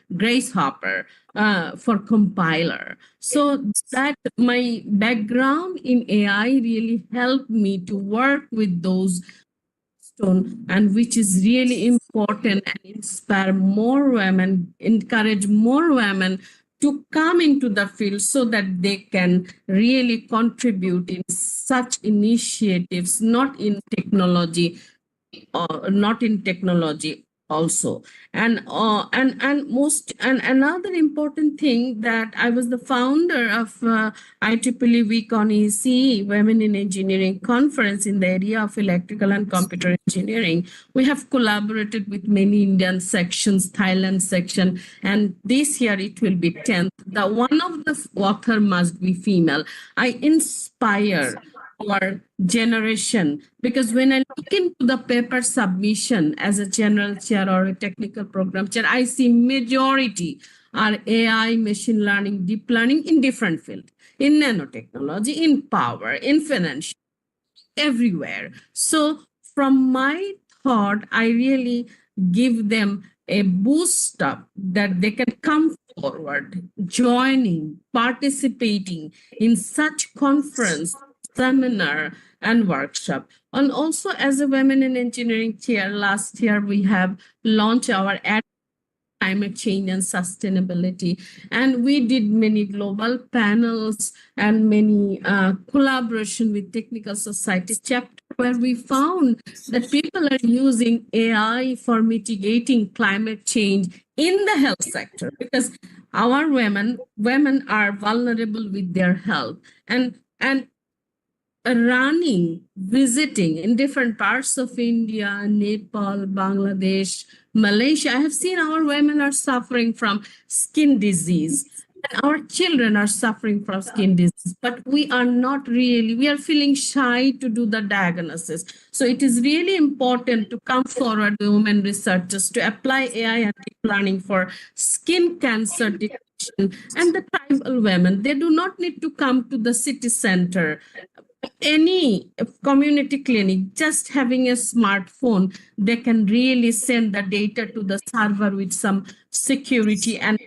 for compiler. So that my background in AI really helped me to work with those and which is really important and inspire more women, encourage more women to come into the field so that they can really contribute in such initiatives, not in technology also. And another important thing that I was the founder of IEEE Week on ECE, Women in Engineering Conference in the area of electrical and computer engineering. We have collaborated with many Indian sections, Thailand section, and this year it will be 10th. The one of the author must be female. I inspire our generation, because when I look into the paper submission as a general chair or a technical program chair, I see majority are AI, machine learning, deep learning in different fields, in nanotechnology, in power, in financial, everywhere. So from my thought, I really give them a boost up that they can come forward, joining, participating in such conference, seminar, and workshop. And also, as a Women in Engineering chair, last year we have launched our climate change and sustainability. And we did many global panels and many collaboration with technical society chapter, where we found that people are using AI for mitigating climate change in the health sector, because our women are vulnerable with their health, and running, visiting in different parts of India, Nepal, Bangladesh, Malaysia. I have seen our women are suffering from skin disease. And our children are suffering from skin disease, but we are feeling shy to do the diagnosis. So it is really important to come forward, the women researchers, to apply AI and deep learning for skin cancer detection. And the tribal women, they do not need to come to the city center. Any community clinic, just having a smartphone, they can really send the data to the server with some security, and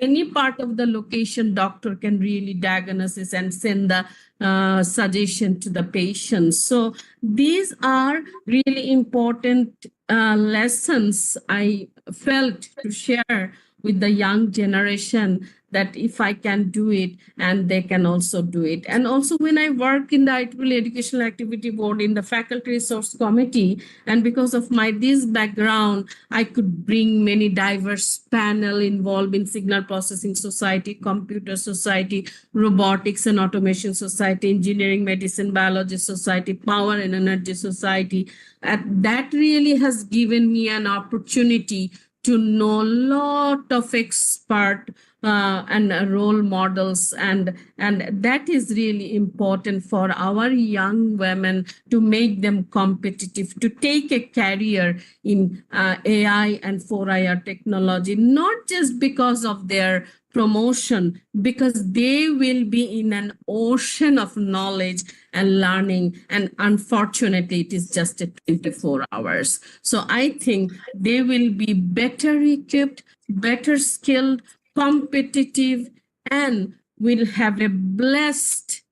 any part of the location doctor can really diagnose and send the suggestion to the patient. So these are really important lessons I felt to share with the young generation, that if I can do it, and they can also do it. And also, when I work in the IEEE Educational Activity Board in the Faculty Resource Committee, and because of this background, I could bring many diverse panel involved in Signal Processing Society, Computer Society, Robotics and Automation Society, Engineering, Medicine, Biology Society, Power and Energy Society. That really has given me an opportunity to know a lot of expert and role models, and that is really important for our young women, to make them competitive, to take a career in AI and 4IR technology, not just because of their promotion, because they will be in an ocean of knowledge and learning, and unfortunately it is just a 24 hours. So I think they will be better equipped, better skilled, competitive, and will have a blessed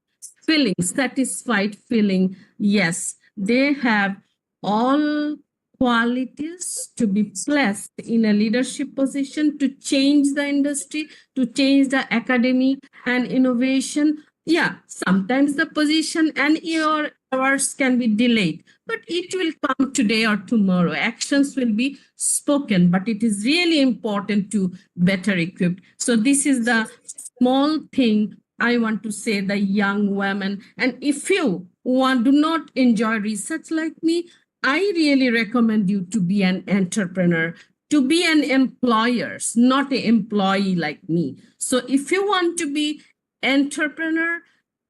feeling, satisfied feeling. Yes, they have all qualities to be placed in a leadership position, to change the industry, to change the academy and innovation. Yeah, sometimes the position and your hours can be delayed, but it will come today or tomorrow. Actions will be spoken, but it is really important to better equipped. So this is the small thing I want to say, the young women. And if you do not enjoy research like me, I really recommend you to be an entrepreneur, to be an employer, not an employee like me. So if you want to be entrepreneur,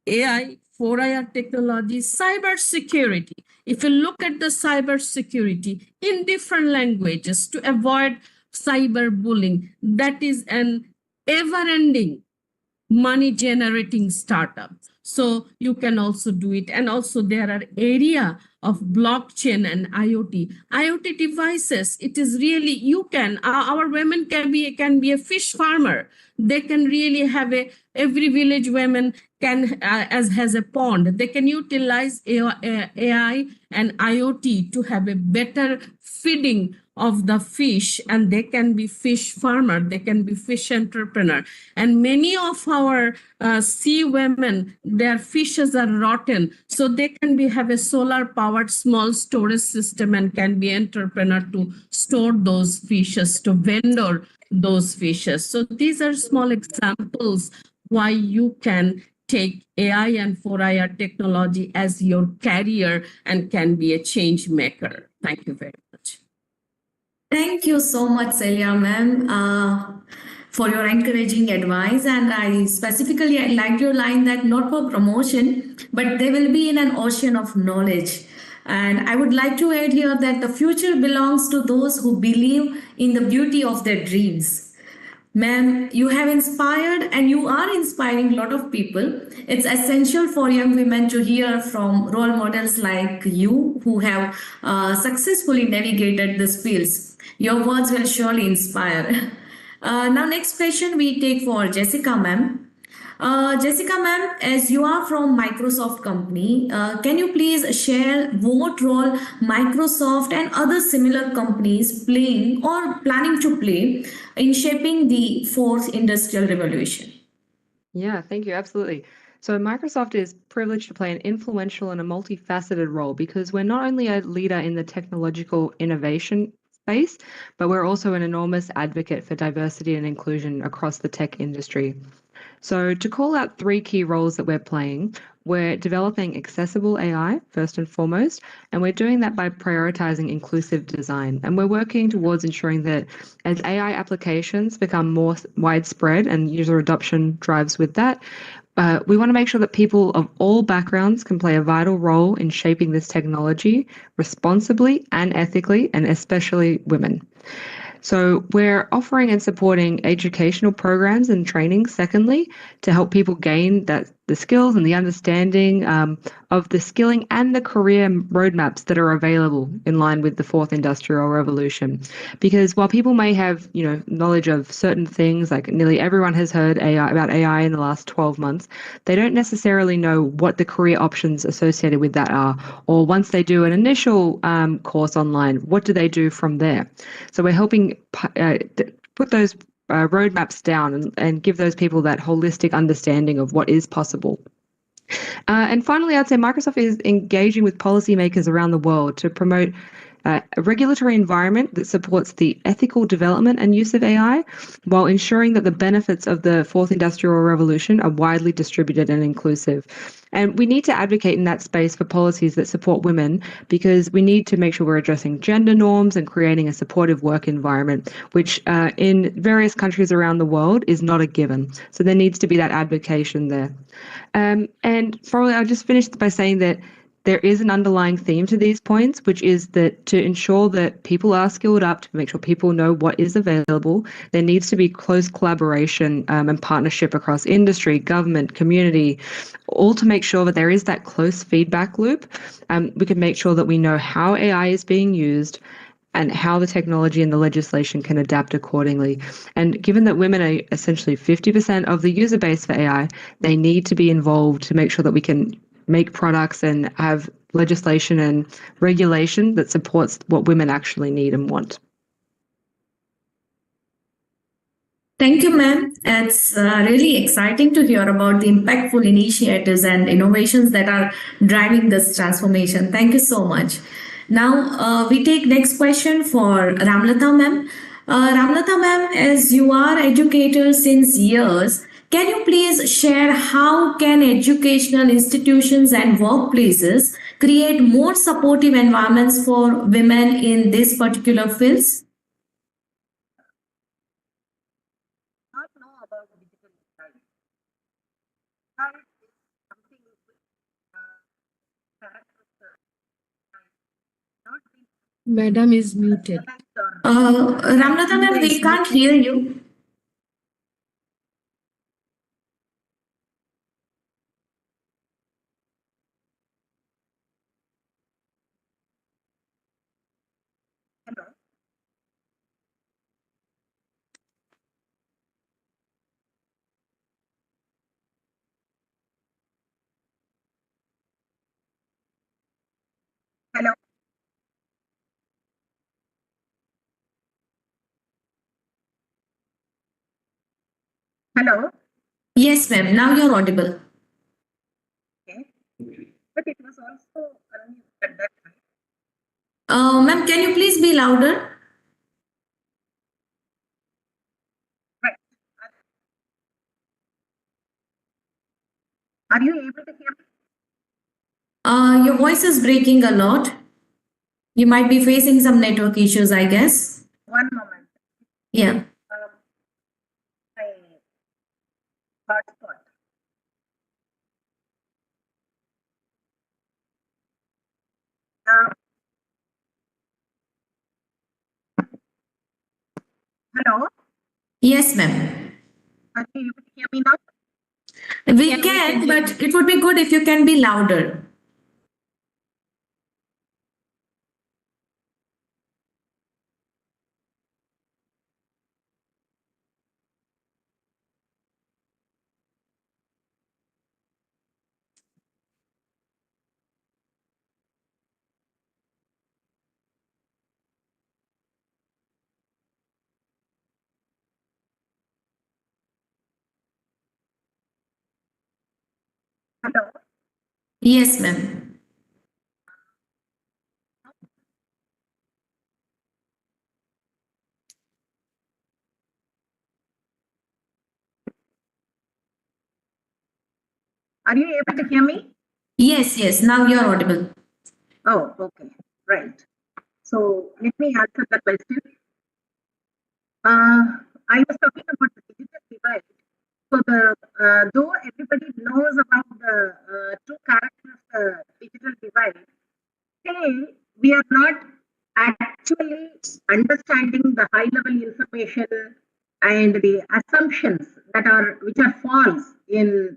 AI, 4IR technology, cyber security. If you look at the cyber security in different languages to avoid cyberbullying, that is an ever-ending money generating startup. So you can also do it. And also there are area of blockchain and IoT devices. It is really, you can, our women can be a fish farmer. They can really have every village women can, has a pond. They can utilize AI and IoT to have a better feeding of the fish, and they can be fish farmer, they can be fish entrepreneur. And many of our sea women, their fishes are rotten, so they can have a solar powered small storage system and can be entrepreneur to store those fishes, to vendor those fishes. So these are small examples why you can take AI and 4IR technology as your career and can be a change maker. Thank you very much. Thank you so much, Celia ma'am, for your encouraging advice. And I liked your line that not for promotion, but they will be in an ocean of knowledge. And I would like to add here that the future belongs to those who believe in the beauty of their dreams. Ma'am, you have inspired and you are inspiring a lot of people. It's essential for young women to hear from role models like you who have successfully navigated these fields. Your words will surely inspire. Now, next question we take for Jessica, ma'am. Jessica, ma'am, as you are from Microsoft company, can you please share what role Microsoft and other similar companies playing or planning to play in shaping the fourth industrial revolution? Yeah, thank you. Absolutely. So Microsoft is privileged to play an influential and a multifaceted role because we're not only a leader in the technological innovation space, but we're also an enormous advocate for diversity and inclusion across the tech industry. So to call out 3 key roles that we're playing, we're developing accessible AI first and foremost, and we're doing that by prioritizing inclusive design. And we're working towards ensuring that as AI applications become more widespread and user adoption drives with that, we want to make sure that people of all backgrounds can play a vital role in shaping this technology responsibly and ethically, and especially women. So we're offering and supporting educational programs and training, secondly, to help people gain the skills and the understanding of the skilling and the career roadmaps that are available in line with the fourth industrial revolution. Because while people may have, knowledge of certain things, like nearly everyone has heard about AI in the last 12 months, they don't necessarily know what the career options associated with that are. Or once they do an initial course online, what do they do from there? So we're helping put those roadmaps down and give those people that holistic understanding of what is possible. And finally, I'd say Microsoft is engaging with policymakers around the world to promote a regulatory environment that supports the ethical development and use of AI, while ensuring that the benefits of the fourth industrial revolution are widely distributed and inclusive. And we need to advocate in that space for policies that support women, because we need to make sure we're addressing gender norms and creating a supportive work environment, which in various countries around the world is not a given. So there needs to be that advocacy there. And probably I'll just finish by saying that there is an underlying theme to these points, which is that to ensure that people are skilled up, to make sure people know what is available, there needs to be close collaboration and partnership across industry, government, community, all to make sure that there is that close feedback loop. We can make sure that we know how AI is being used and how the technology and the legislation can adapt accordingly. And given that women are essentially 50% of the user base for AI, they need to be involved to make sure that we can make products and have legislation and regulation that supports what women actually need and want. Thank you, ma'am. It's really exciting to hear about the impactful initiatives and innovations that are driving this transformation. Thank you so much. Now, we take next question for Ramlata ma'am. Ramlata ma'am, as you are educator since years, can you please share how can educational institutions and workplaces create more supportive environments for women in these particular fields? Not know about digital divide. Divide is something which characterizes not being Madam is muted. realized or Ramnatha ma'am, we can't hear you. hello. Hello. Hello. Yes, ma'am. Now you're audible. Okay. But it was also unmute at that time. Ma'am, can you please be louder? Right. Are you able to hear me? Your voice is breaking a lot. You might be facing some network issues, I guess. One moment. Yeah. My hotspot. Hello. Yes, ma'am. Are you able to hear me now? We can, but it would be good if you can be louder. Hello. Yes, ma'am. Are you able to hear me? Yes, yes. Now you're audible. Oh, okay. Right. So let me answer the question. I was talking about the digital divide. So though everybody knows about the two characters of the digital divide, still we are not actually understanding the high level information and the assumptions that are which are false in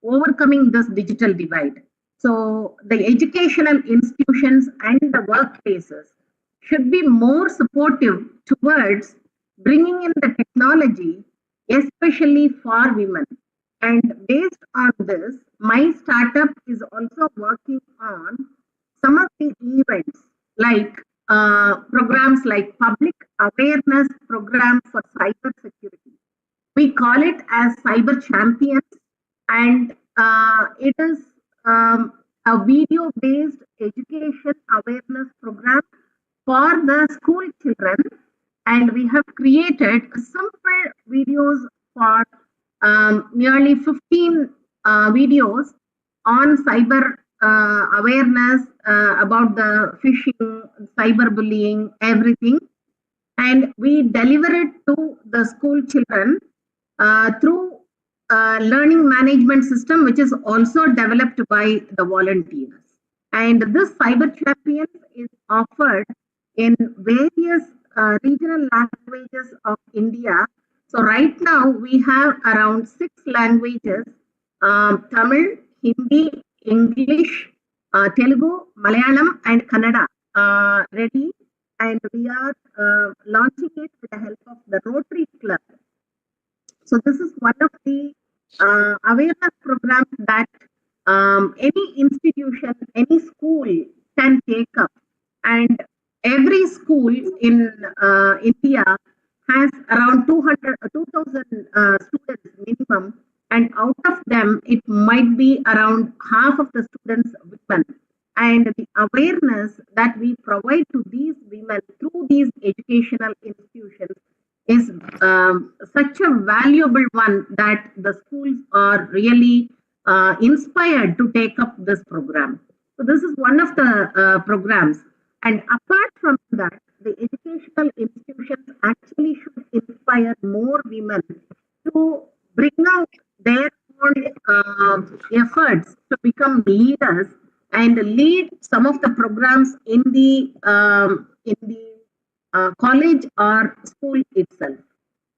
overcoming this digital divide. So the educational institutions and the workplaces should be more supportive towards bringing in the technology, especially for women. And based on this, my startup is also working on some of the events like programs like public awareness program for cyber security. We call it as cyber champions, and it is a video based education awareness program for the school children, and we have created simple videos for nearly 15 videos on cyber awareness about the phishing, cyberbullying, everything. And we deliver it to the school children through learning management system, which is also developed by the volunteers. And this cyber champion is offered in various regional languages of India. So right now we have around 6 languages: Tamil, Hindi, English, Telugu, Malayalam, and Kannada ready. And we are launching it with the help of the Rotary Club. So this is one of the awareness programs that any institution, any school can take up. And every school in India has around 2,000 students minimum. And out of them, it might be around half of the students women. And the awareness that we provide to these women through these educational institutions is such a valuable one that the schools are really inspired to take up this program. So this is one of the programs. And apart from that, the educational institutions actually should inspire more women to bring out their own efforts to become leaders and lead some of the programs in the college or school itself,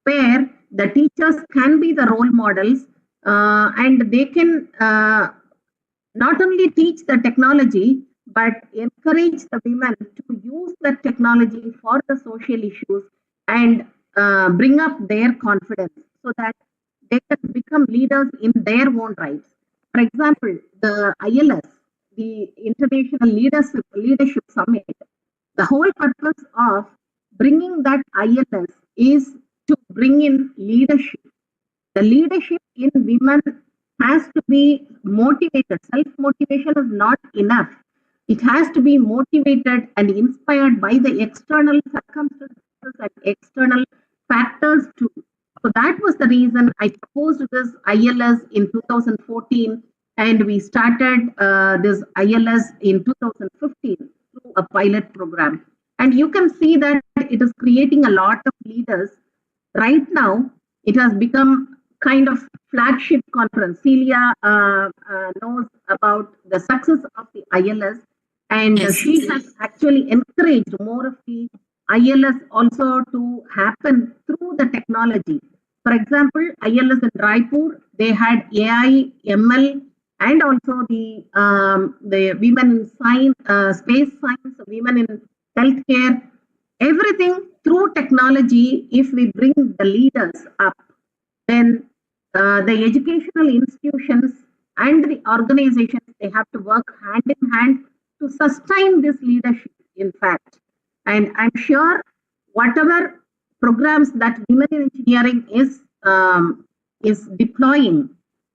where the teachers can be the role models and they can not only teach the technology but encourage the women to use that technology for the social issues and bring up their confidence so that they can become leaders in their own rights. For example, the ILS, the International Leadership Summit, the whole purpose of bringing that ILS is to bring in leadership. The leadership in women has to be motivated. Self-motivation is not enough. It has to be motivated and inspired by the external circumstances and external factors too. So that was the reason I proposed this ILS in 2014, and we started this ILS in 2015 through a pilot program. And you can see that it is creating a lot of leaders. Right now, it has become kind of flagship conference. Celia knows about the success of the ILS, and Yes. she has actually encouraged more of the ILS also to happen through the technology. For example, ILS in Raipur, they had AI, ML, and also the women in science, space science, women in healthcare, everything through technology. If we bring the leaders up, then the educational institutions and the organizations, they have to work hand in hand to sustain this leadership, in fact. And I'm sure whatever programs that Women in Engineering is deploying,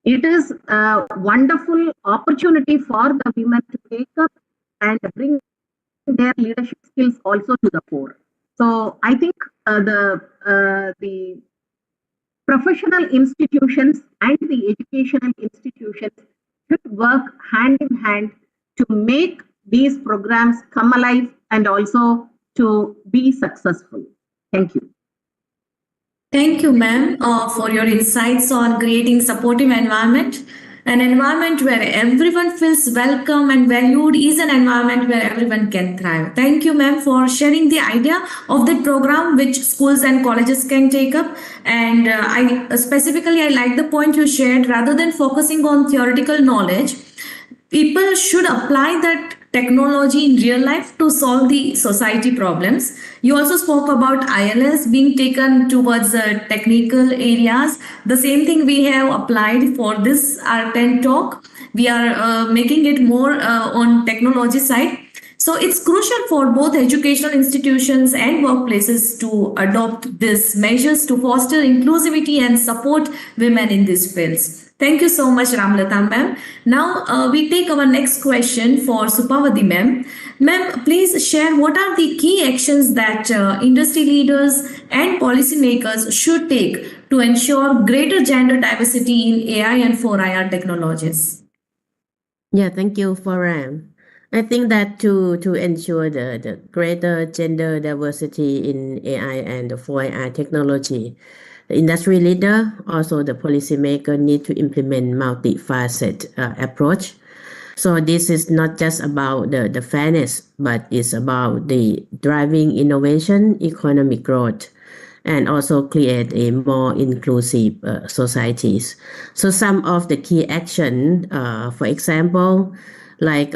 it is a wonderful opportunity for the women to take up and bring their leadership skills also to the fore. So I think the professional institutions and the educational institutions should work hand in hand to make these programs come alive and also to be successful. Thank you. Thank you, ma'am, for your insights on creating supportive environment. An environment where everyone feels welcome and valued is an environment where everyone can thrive. Thank you, ma'am, for sharing the idea of that program which schools and colleges can take up. And I like the point you shared. Rather than focusing on theoretical knowledge, people should apply that technology in real life to solve the society problems. You also spoke about ILS being taken towards technical areas. The same thing we have applied for this R10 talk. We are making it more on technology side. So it's crucial for both educational institutions and workplaces to adopt these measures to foster inclusivity and support women in these fields. Thank you so much, Ramlata ma'am. Now we take our next question for Supavati ma'am. Ma'am, please share what are the key actions that industry leaders and policymakers should take to ensure greater gender diversity in AI and 4IR technologies? Yeah, thank you, Foram. I think that to ensure the greater gender diversity in AI and the 4IR technology, the industry leader, also the policymaker need to implement multifaceted approach. So this is not just about the fairness, but it's about the driving innovation, economic growth, and also create a more inclusive societies. So some of the key action, for example, like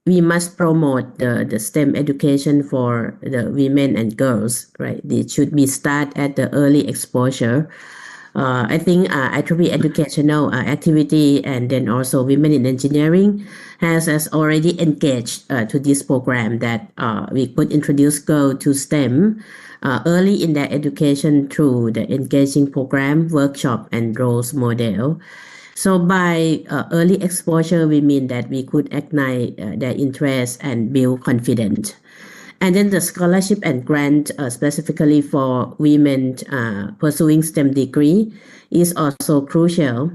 we must promote the STEM education for the women and girls, right? It should be start at the early exposure. I think IEEE educational activity and then also Women in Engineering has already engaged to this program that we could introduce girls to STEM early in their education through the engaging program, workshop, and roles model. So by early exposure, we mean that we could ignite their interest and build confidence. And then the scholarship and grant specifically for women pursuing STEM degree is also crucial.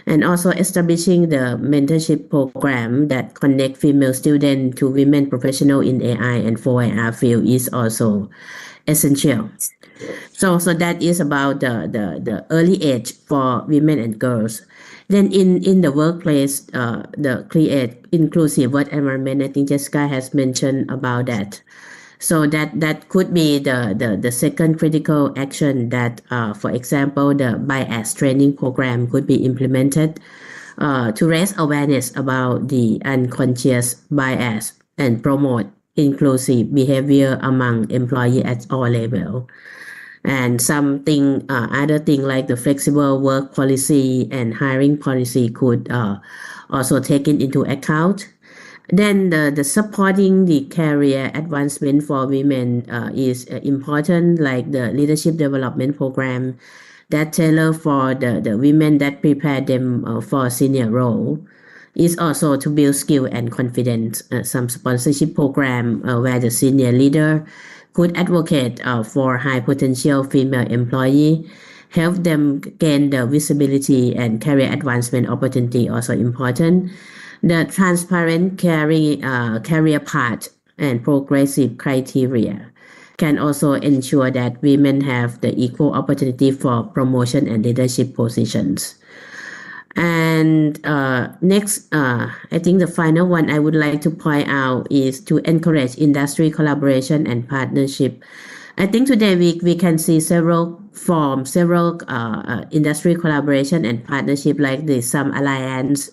And also establishing the mentorship program that connect female students to women professional in AI and 4IR field is also essential. So that is about the early age for women and girls. Then in the workplace, the create inclusive work environment. I think Jessica has mentioned about that. So that could be the second critical action that, for example, the bias training program could be implemented to raise awareness about the unconscious bias and promote inclusive behavior among employees at all levels. And something other thing like the flexible work policy and hiring policy could also taken into account. Then the supporting the career advancement for women is important, like the leadership development program that tailor for the women that prepare them for senior role is also to build skill and confidence. Some sponsorship program where the senior leader could advocate for high potential female employee, help them gain the visibility and career advancement opportunity also important. The transparent career path and progressive criteria can also ensure that women have the equal opportunity for promotion and leadership positions. And next, I think the final one I would like to point out is to encourage industry collaboration and partnership. I think today we can see several forms, several industry collaboration and partnership, like the some alliance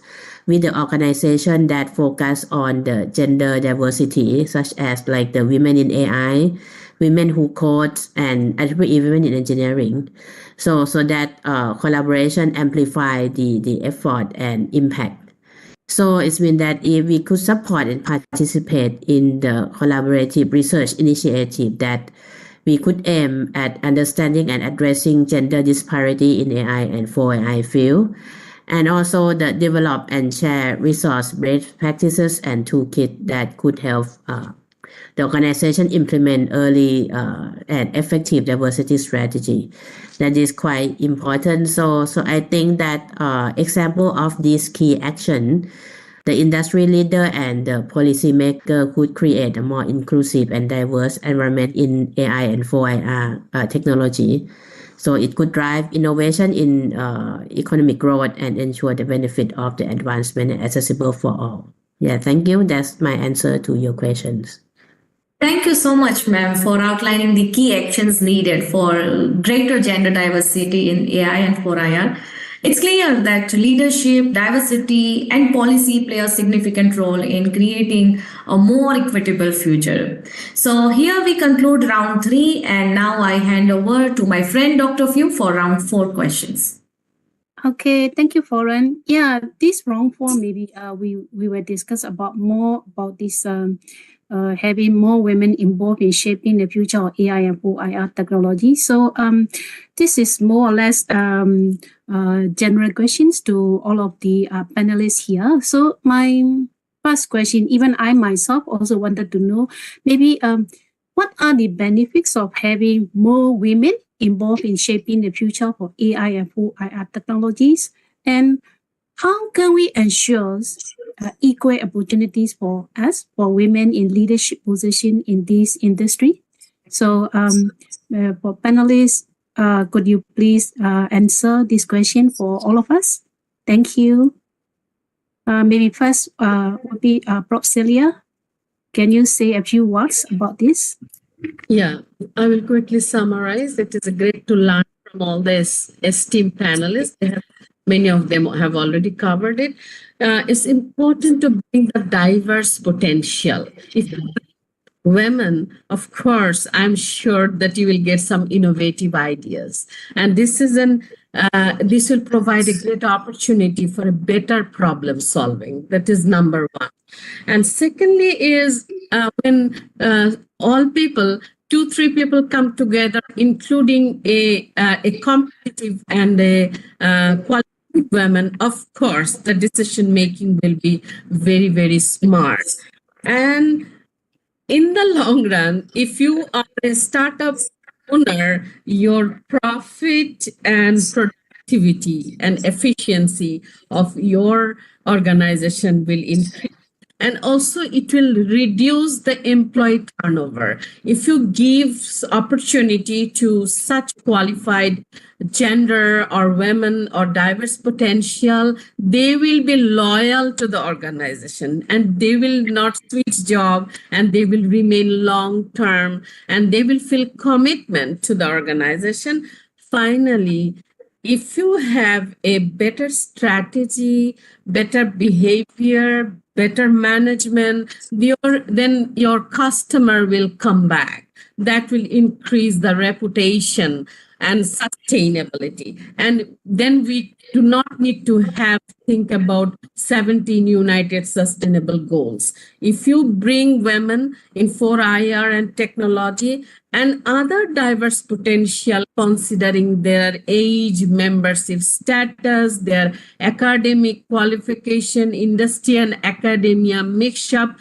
with the organization that focus on the gender diversity, such as like the Women in AI, Women Who Code, and even Women in Engineering. So that collaboration amplify the effort and impact. So it's mean that if we could support and participate in the collaborative research initiative, that we could aim at understanding and addressing gender disparity in AI and 4AI field, and also the develop and share resource-based practices and toolkit that could help the organization implement early and effective diversity strategy. That is quite important. So I think that example of this key action, the industry leader and the policymaker could create a more inclusive and diverse environment in AI and 4IR technology. So it could drive innovation in economic growth and ensure the benefit of the advancement and accessible for all. Yeah, thank you. That's my answer to your questions. Thank you so much, ma'am, for outlining the key actions needed for greater gender diversity in AI and 4IR. It's clear that leadership, diversity, and policy play a significant role in creating a more equitable future. So here we conclude round 3, and now I hand over to my friend Dr. Phew for round 4 questions. Okay, thank you, Foreign. Yeah, this round 4 maybe we will discuss more about this having more women involved in shaping the future of AI and 4IR technology. So this is more or less general questions to all of the panelists here. So my first question, even I myself also wanted to know, maybe what are the benefits of having more women involved in shaping the future for AI and 4IR technologies? And how can we ensure equal opportunities for us, for women in leadership position in this industry? So for panelists, could you please answer this question for all of us? Thank you. Maybe first would be Prof. Celia. Can you say a few words about this? Yeah, I will quickly summarize. It is great to learn from all these esteemed panelists. Many of them have already covered it. It's important to bring the diverse potential. If women, of course, I'm sure that you will get some innovative ideas. And this will provide a great opportunity for a better problem solving. That is number one. And secondly is when all people, 2-3 people come together, including a competitive and a qualified women, of course, the decision making will be very, very smart. And in the long run, if you are a startup owner, your profit and productivity and efficiency of your organization will increase. And also, it will reduce the employee turnover. If you give opportunity to such qualified gender or women or diverse potential, they will be loyal to the organization and they will not switch job and they will remain long term and they will feel commitment to the organization. Finally, if you have a better strategy, better behavior, better management, then your customer will come back. That will increase the reputation and sustainability. And then we do not need to think about 17 United Sustainable Goals. If you bring women in 4IR and technology and other diverse potential, considering their age, membership status, their academic qualification, industry and academia mix-up,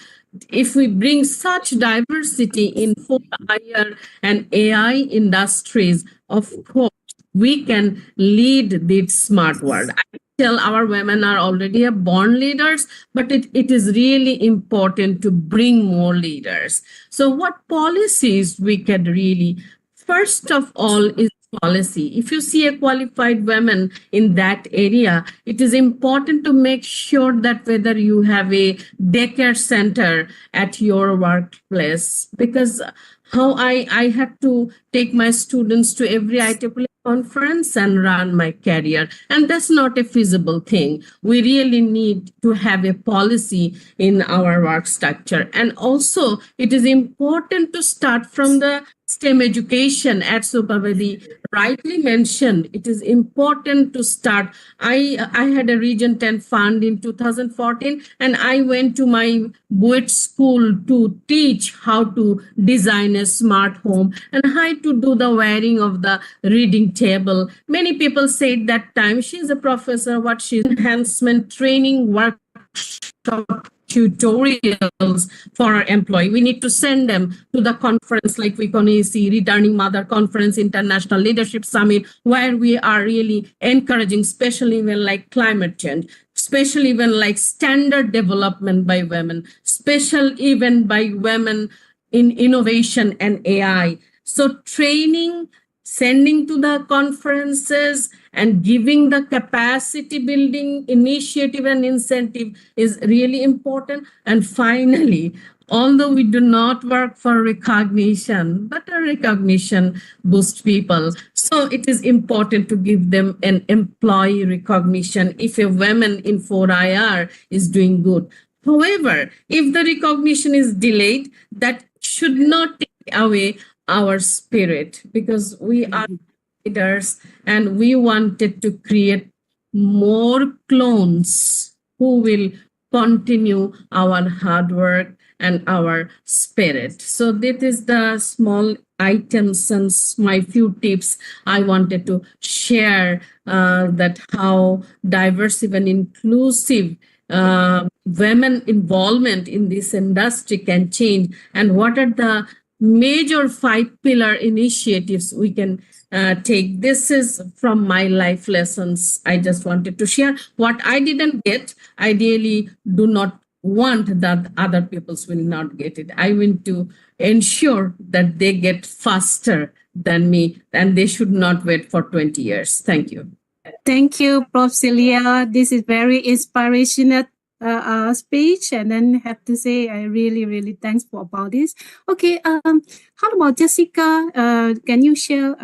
if we bring such diversity in 4IR and AI industries, of course, we can lead this smart world. I tell our women are already born leaders, but it is really important to bring more leaders. So what policies we can really, first of all, is policy. If you see a qualified woman in that area, it is important to make sure that whether you have a daycare center at your workplace, because how I have to take my students to every IEEE conference and run my career. And that's not a feasible thing. We really need to have a policy in our work structure. And also, it is important to start from the STEM education, as Supavedi rightly mentioned. It is important to start. I had a Region 10 fund in 2014, and I went to my BUET school to teach how to design a smart home and how to do the wiring of the reading table. Many people said that time she's a professor, what she's enhancement training workshop tutorials for our employee. We need to send them to the conference like see Returning Mother Conference, International Leadership Summit, where we are really encouraging, especially when like climate change, especially when like standard development by women, special even by women in innovation and AI. So training, sending to the conferences and giving the capacity building initiative and incentive is really important. And finally, although we do not work for recognition, but a recognition boosts people. So it is important to give them an employee recognition if a woman in 4IR is doing good. However, if the recognition is delayed, that should not take away our spirit, because we are leaders and we wanted to create more clones who will continue our hard work and our spirit. So that is the small items and my few tips I wanted to share, that how diverse and inclusive women involvement in this industry can change, and what are the major 5 pillar initiatives we can take. This is from my life lessons. I just wanted to share what I didn't get. I really do not want that other peoples will not get it. I want to ensure that they get faster than me, and they should not wait for 20 years. Thank you. Thank you, Prof. Celia. This is very inspirational speech, and then have to say I really thanks for about this. Okay, how about Jessica? Can you share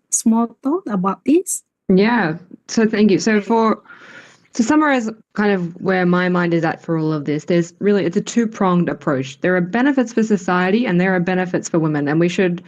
small thought about this? Yeah, so thank you. So to summarize kind of where my mind is at for all of this, it's a two-pronged approach. There are benefits for society and there are benefits for women, and we should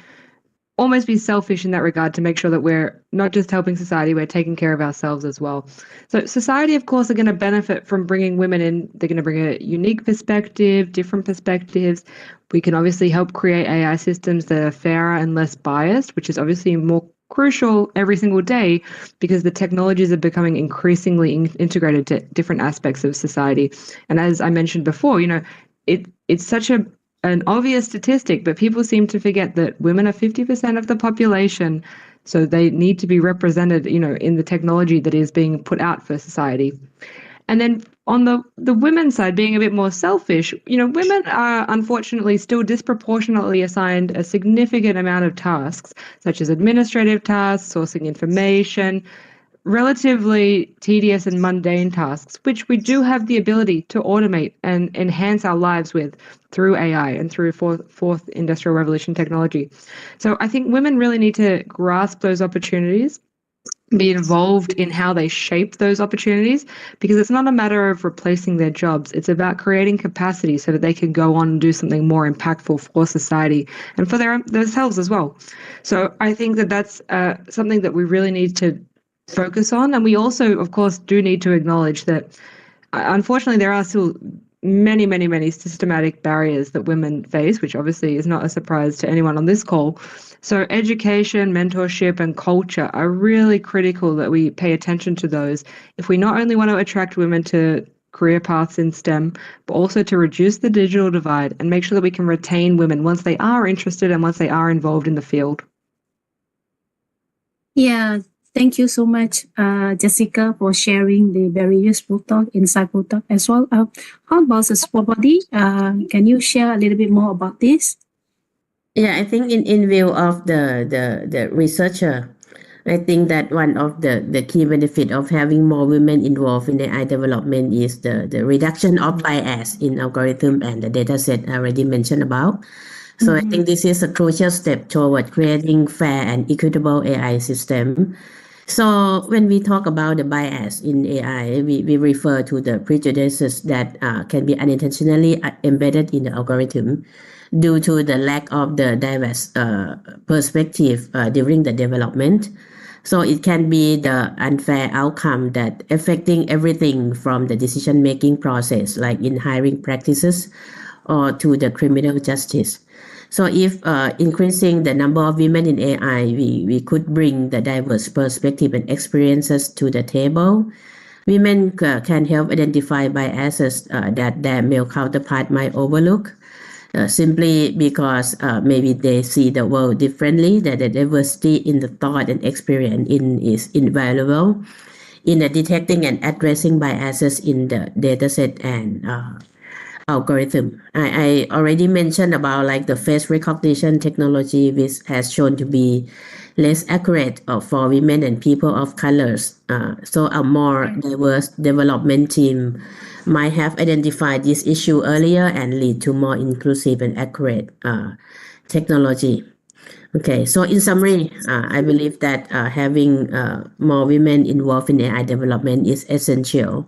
almost be selfish in that regard to make sure that we're not just helping society, we're taking care of ourselves as well. So society, of course, are going to benefit from bringing women in. They're going to bring a unique perspective, different perspectives. We can obviously help create AI systems that are fairer and less biased, which is obviously more crucial every single day because the technologies are becoming increasingly integrated to different aspects of society. And as I mentioned before, it's such a an obvious statistic, but people seem to forget that women are 50% of the population, so they need to be represented, in the technology that is being put out for society. And then on the women's side, being a bit more selfish, women are unfortunately still disproportionately assigned a significant amount of tasks, such as administrative tasks, sourcing information, relatively tedious and mundane tasks, which we do have the ability to automate and enhance our lives with through AI and through fourth industrial revolution technology. So I think women really need to grasp those opportunities, be involved in how they shape those opportunities, because it's not a matter of replacing their jobs. It's about creating capacity so that they can go on and do something more impactful for society and for themselves as well. So I think that that's something that we really need to focus on. And we also, of course, do need to acknowledge that, unfortunately, there are still many, many, many systematic barriers that women face, which obviously is not a surprise to anyone on this call. So education, mentorship, and culture are really critical that we pay attention to those if we not only want to attract women to career paths in STEM, but also to reduce the digital divide and make sure that we can retain women once they are interested and once they are involved in the field. Yeah, thank you so much, Jessica, for sharing the very useful talk, insightful talk as well. How about the sport body? Can you share a little bit more about this? Yeah, I think in view of the researcher, I think that one of the key benefit of having more women involved in AI development is the reduction of bias in algorithm and the data set I already mentioned about. So I think this is a crucial step toward creating fair and equitable AI system. So when we talk about the bias in AI, we refer to the prejudices that can be unintentionally embedded in the algorithm due to the lack of the diverse perspective during the development. So it can be the unfair outcome that affecting everything from the decision-making process, like in hiring practices, or to the criminal justice. So if increasing the number of women in AI, we could bring the diverse perspective and experiences to the table. Women can help identify biases that their male counterpart might overlook, simply because maybe they see the world differently, that the diversity in the thought and experience is invaluable in the detecting and addressing biases in the dataset and algorithm. I already mentioned about like the face recognition technology, which has shown to be less accurate for women and people of colors. So a more diverse development team might have identified this issue earlier and lead to more inclusive and accurate technology. Okay, so in summary, I believe that having more women involved in AI development is essential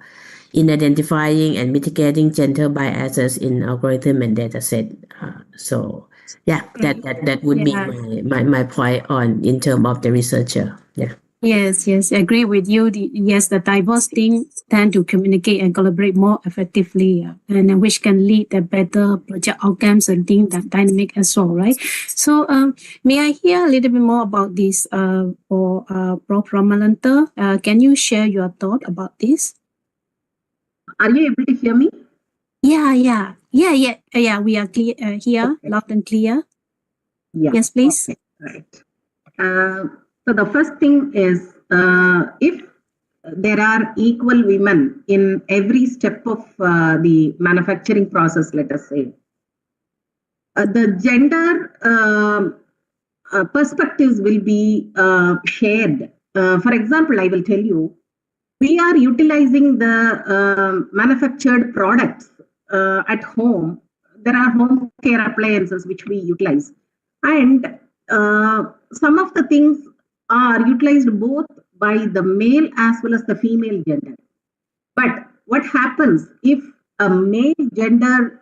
in identifying and mitigating gender biases in algorithm and dataset. So yeah, that would be my point on in terms of the researcher. Yeah. Yes, I agree with you. The diverse team tend to communicate and collaborate more effectively, and which can lead to better project outcomes and team dynamic as well, right? So, may I hear a little bit more about this for Prof. Ramalanta? Can you share your thought about this? Are you able to hear me? Yeah. We are clear here, loud and clear. Yeah. Yes, please. Okay. Right. So the first thing is, if there are equal women in every step of the manufacturing process, let us say, the gender perspectives will be shared. For example, I will tell you, we are utilizing the manufactured products at home. There are home care appliances which we utilize. And some of the things are utilized both by the male as well as the female gender. But what happens if a male gender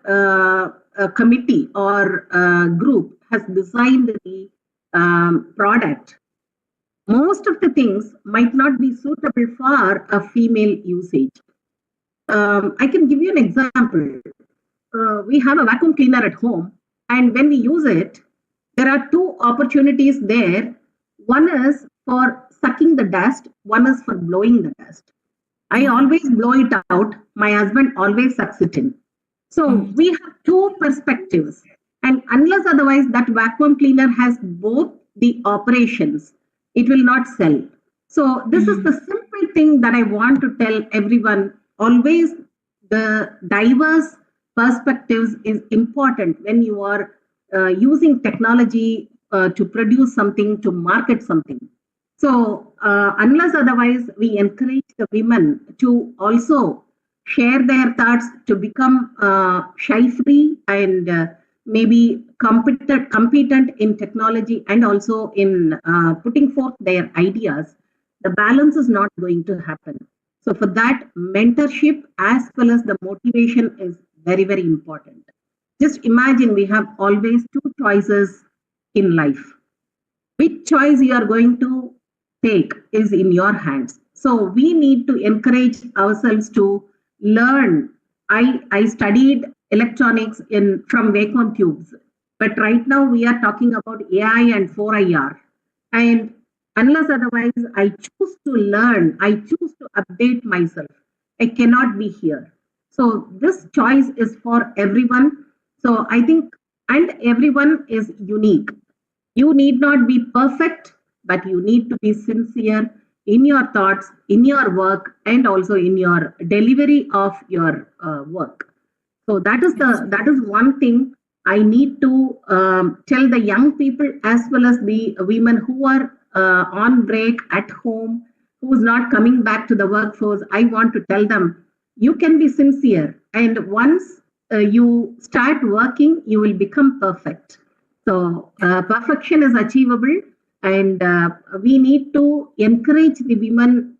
committee or group has designed the product? Most of the things might not be suitable for a female usage. I can give you an example. We have a vacuum cleaner at home, and when we use it, there are two opportunities there. One is for sucking the dust, one is for blowing the dust. I always blow it out. My husband always sucks it in. So we have two perspectives. And unless otherwise, that vacuum cleaner has both the operations, it will not sell. So this is the simple thing that I want to tell everyone. Always the diverse perspectives is important when you are using technology to produce something, to market something. So unless otherwise, we encourage the women to also share their thoughts, to become shy free and maybe competent in technology and also in putting forth their ideas. The balance is not going to happen. So for that, mentorship as well as the motivation is very, very important. Just imagine we have always two choices in life. Which choice you are going to take is in your hands. So we need to encourage ourselves to learn. I studied electronics in from vacuum tubes, but right now we are talking about AI and 4IR. And unless otherwise I choose to learn, I choose to update myself, I cannot be here. So this choice is for everyone. So I think, and everyone is unique. You need not be perfect, but you need to be sincere in your thoughts, in your work, and also in your delivery of your work. So that is one thing I need to tell the young people as well as the women who are on break at home, who's not coming back to the workforce. I want to tell them you can be sincere, and once you start working, you will become perfect. So perfection is achievable, and we need to encourage the women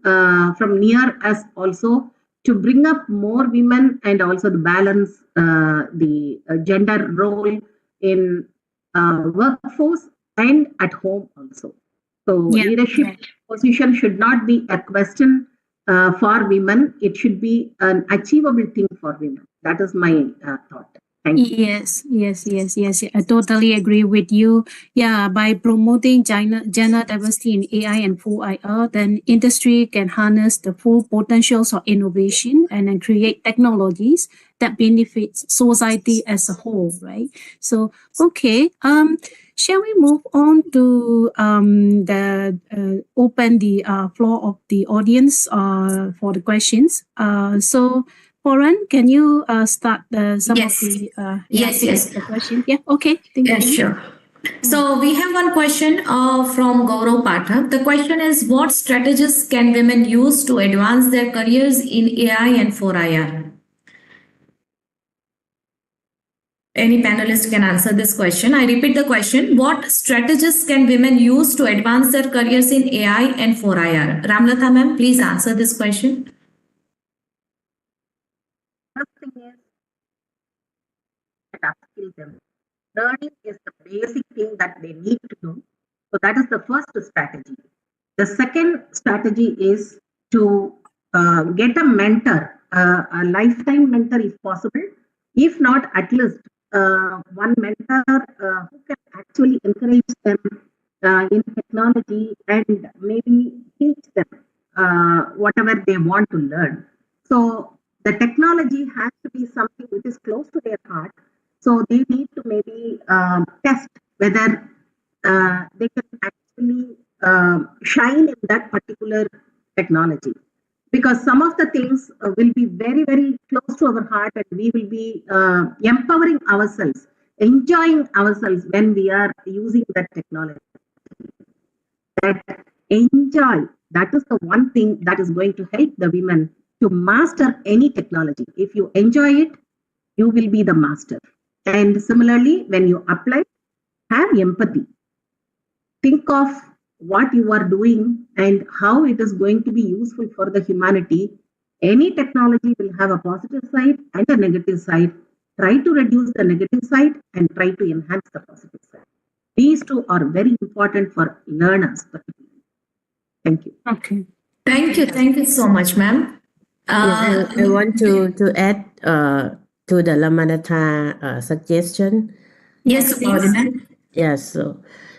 from near us also to bring up more women and also the balance the gender role in workforce and at home also. So Yeah, leadership yeah. position should not be a question for women. It should be an achievable thing for women. That is my thought. Thank you. Yes. I totally agree with you. Yeah, by promoting gender diversity in AI and full IR, then industry can harness the full potentials of innovation and then create technologies that benefits society as a whole, right? So, okay. Shall we move on to the open the floor of the audience for the questions? So. Poran, can you start some Yes. of the Yes. the question? Yeah, okay. Thank Yes, you. sure. So we have one question from Gaurav Pathak. The question is, what strategies can women use to advance their careers in AI and 4IR? Any panelist can answer this question. I repeat the question. What strategies can women use to advance their careers in AI and 4IR? Ramlatha ma'am, please answer this question. First thing is that upskill them. Learning is the basic thing that they need to do. So that is the first strategy. The second strategy is to get a mentor, a lifetime mentor if possible. If not, at least one mentor who can actually encourage them in technology and maybe teach them whatever they want to learn. So the technology has to be something which is close to their heart. So they need to maybe test whether they can actually shine in that particular technology. Because some of the things will be very, very close to our heart, and we will be empowering ourselves, enjoying ourselves when we are using that technology. That enjoy, that is the one thing that is going to help the women to master any technology. If you enjoy it, you will be the master. And similarly, when you apply, have empathy. Think of what you are doing and how it is going to be useful for the humanity. Any technology will have a positive side and a negative side. Try to reduce the negative side and try to enhance the positive side. These two are very important for learners. Thank you. Okay. Thank you so much, ma'am. I want to add to the Lamanatha suggestion. Yes, please. Yes,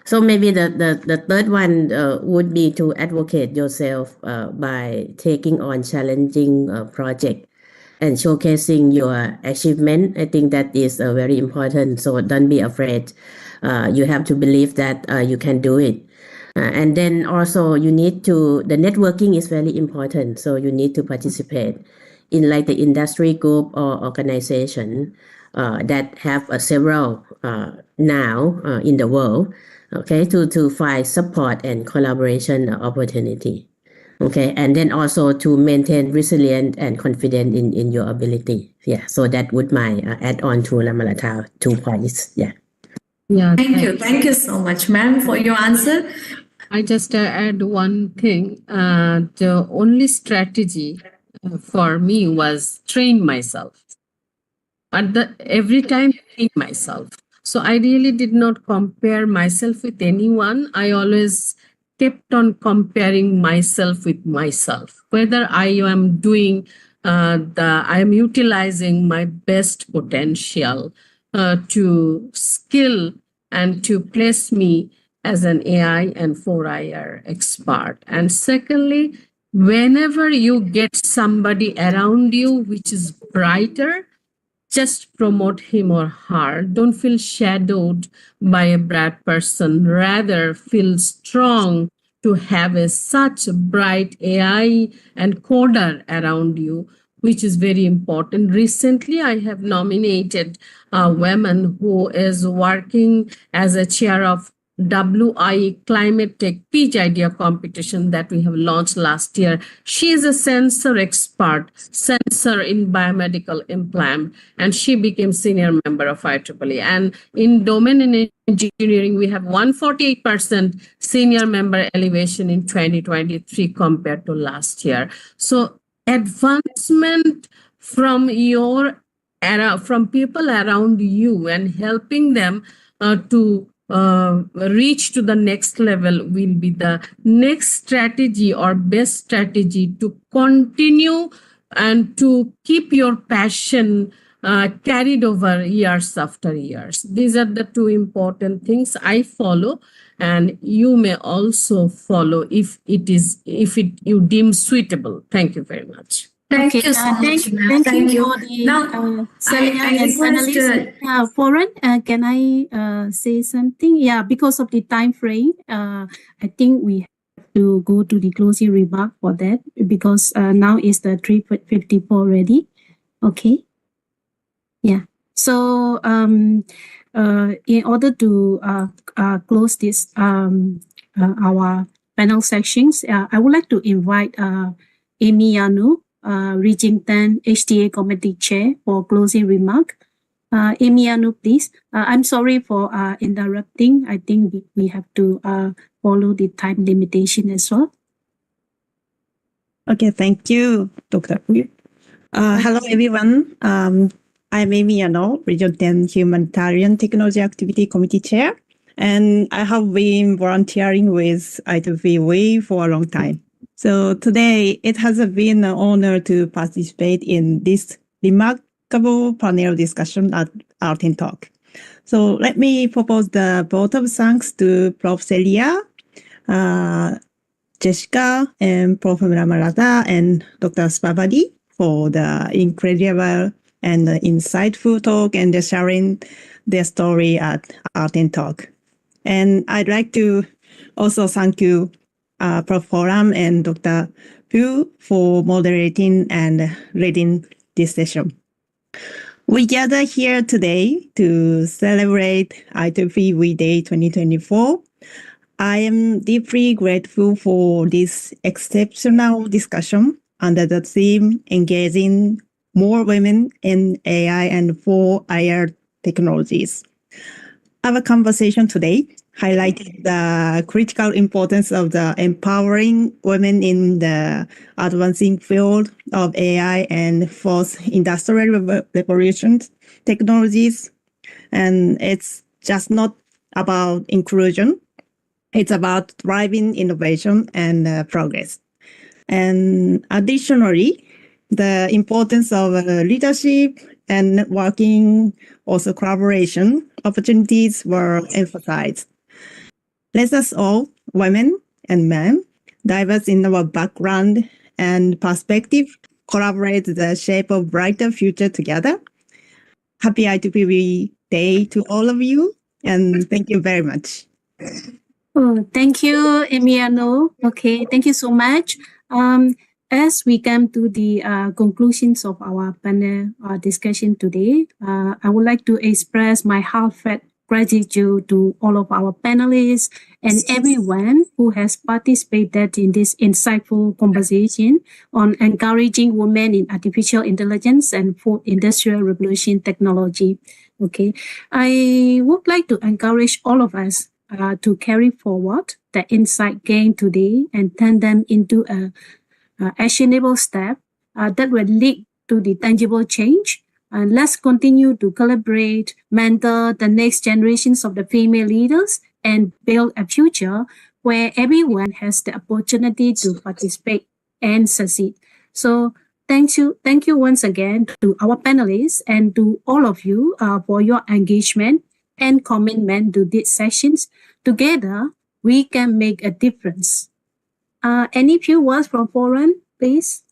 so maybe the third one would be to advocate yourself by taking on challenging project and showcasing your achievement. I think that is very important. So don't be afraid. You have to believe that you can do it. And then also you need to, the networking is very important. So you need to participate in like the industry group or organization that have several now in the world, okay, to find support and collaboration opportunity. Okay, and then also to maintain resilient and confident in your ability. Yeah, so that would my add on to Lamalata 2 points. Yeah. Yeah, Thank you so much, ma'am, for your answer. I just add one thing. The only strategy for me was train myself. Every time train myself. So I really did not compare myself with anyone. I always kept on comparing myself with myself. Whether I am doing I am utilizing my best potential to skill and to place me as an AI and 4IR expert. And secondly, whenever you get somebody around you which is brighter, just promote him or her. Don't feel shadowed by a bad person. Rather, feel strong to have such bright AI and coder around you, which is very important. Recently, I have nominated a woman who is working as a chair of WI Climate Tech Peach Idea competition that we have launched last year. She is a sensor expert, sensor in biomedical implant, and she became senior member of IEEE. And in domain and engineering, we have 148% senior member elevation in 2023 compared to last year. So advancement from from people around you and helping them to reach to the next level will be the next strategy or best strategy to continue and to keep your passion carried over years after years. These are the two important things I follow, and you may also follow if you deem suitable. Thank you very much. Thank Okay, you so much, ma'am. thank you for the Now, Celia I and request, panelists. Foreign, can I say something? Yeah, because of the time frame, I think we have to go to the closing remark for that because now is the 3:54 already. Okay. Yeah. So in order to close this our panel sections, I would like to invite Amy Yanu, Region 10 HTA Committee Chair, for closing remark. Amy Yanu, please. I'm sorry for interrupting. I think we have to follow the time limitation as well. Okay, thank you, Dr. Pui. Hello, everyone. I'm Amy Yano, Region 10 Humanitarian Technology Activity Committee Chair, and I have been volunteering with IEEE for a long time. So today, it has been an honor to participate in this remarkable panel discussion at Arten Talk. So let me propose the vote of thanks to Prof. Celia, Jessica, and Prof. Ramalata, and Dr. Spavadi for the incredible and insightful talk and sharing their story at Arten Talk. And I'd like to also thank you, Prof. Forum and Dr. Pugh, for moderating and leading this session. We gather here today to celebrate IEEE Day 2024. I am deeply grateful for this exceptional discussion under the theme Engaging More Women in AI and 4IR Technologies. Our conversation today highlighted the critical importance of the empowering women in the advancing field of AI and fourth industrial revolution technologies. And it's just not about inclusion. It's about driving innovation and progress. And additionally, the importance of leadership and networking, also collaboration opportunities were emphasized. Let us all, women and men, diverse in our background and perspective, collaborate the shape of brighter future together. Happy IEEE Day to all of you, and thank you very much. Oh, thank you, Emiliano. Okay, thank you so much. As we come to the conclusions of our panel discussion today, I would like to express my heartfelt gratitude to all of our panelists and everyone who has participated in this insightful conversation on encouraging women in artificial intelligence and fourth industrial revolution technology. Okay, I would like to encourage all of us to carry forward the insight gained today and turn them into a actionable step that will lead to the tangible change. And let's continue to collaborate, mentor the next generations of the female leaders, and build a future where everyone has the opportunity to participate and succeed. So thank you once again to our panelists and to all of you for your engagement and commitment to these sessions. Together, we can make a difference. Any few words from Forum, please?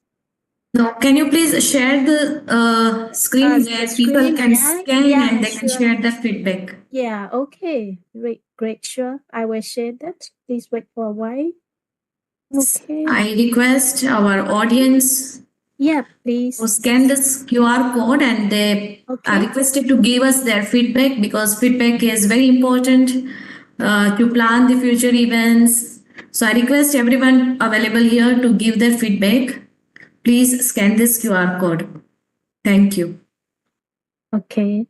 No, can you please share the screen The where people screen, can yeah? scan Yeah, and they can sure. share their feedback? Yeah, okay. Great, sure. I will share that. Please wait for a while. Okay. I request our audience Yeah, please. to scan this QR code and they are Okay. requested to give us their feedback, because feedback is very important to plan the future events. So I request everyone available here to give their feedback. Please scan this QR code. Thank you. Okay.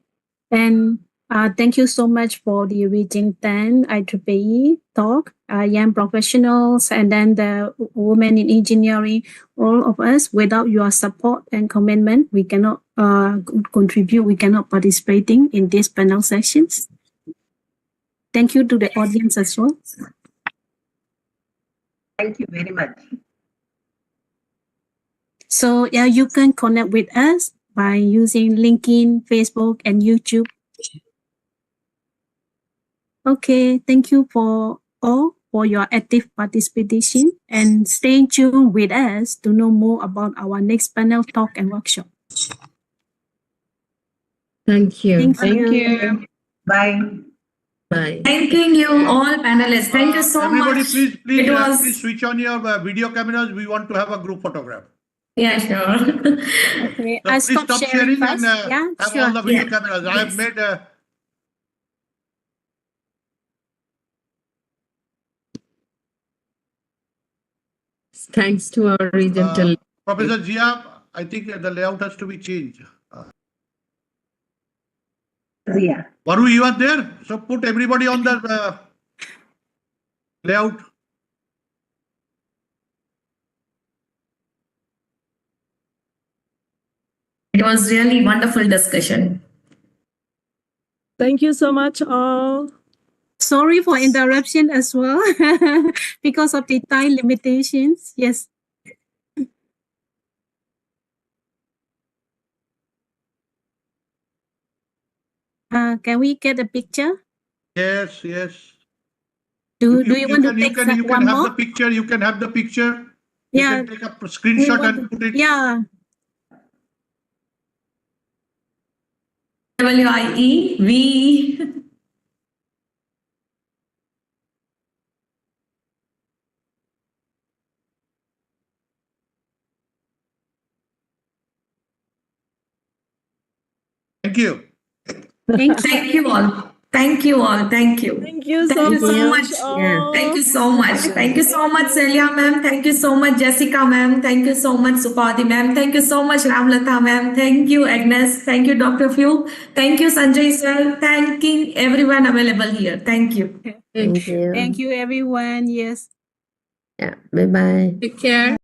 And thank you so much for the Region 10 IEEE talk, young professionals, and then the women in engineering, all of us. Without your support and commitment, we cannot contribute, we cannot participating in these panel sessions. Thank you to the audience as well. Thank you very much. So yeah, you can connect with us by using LinkedIn, Facebook, and YouTube. Okay, thank you for all for your active participation, and stay tuned with us to know more about our next panel talk and workshop. Thank you. Thank you. Bye. Bye. Thanking you all panelists. Thank you so Everybody, much. please It was please switch on your video cameras. We want to have a group photograph. yeah, sure. Okay, So I please stop stop sharing sharing first. and Yeah, have sure. all the video Yeah. cameras. I have Yes. made Thanks to our regional. Professor Zia. I think the layout has to be changed. Yeah. Varu, you are there, so put everybody on the layout. It was really wonderful discussion. Thank you so much, all. Sorry for interruption as well because of the time limitations. Yes. Can we get a picture? Yes, yes. Do you want to you take can you one can have more? the picture. You can have the picture. You Yeah. can take a screenshot and put it. Yeah. WIE. Thank you. Thank you. Thank you all. Thank you all. Thank you. Thank you so Thank you so much, much. all. Thank you so much. Thank you so much, Celia ma'am. Thank you so much, Jessica ma'am. Thank you so much, Supati ma'am. Thank you so much, Ramlata ma'am. Thank you, Agnes. Thank you, Dr. Phew. Thank you, Sanjay sir. Thanking everyone available here. Thank you. Thank you. Thank you, everyone. Yes. Yeah. Bye bye. Take care.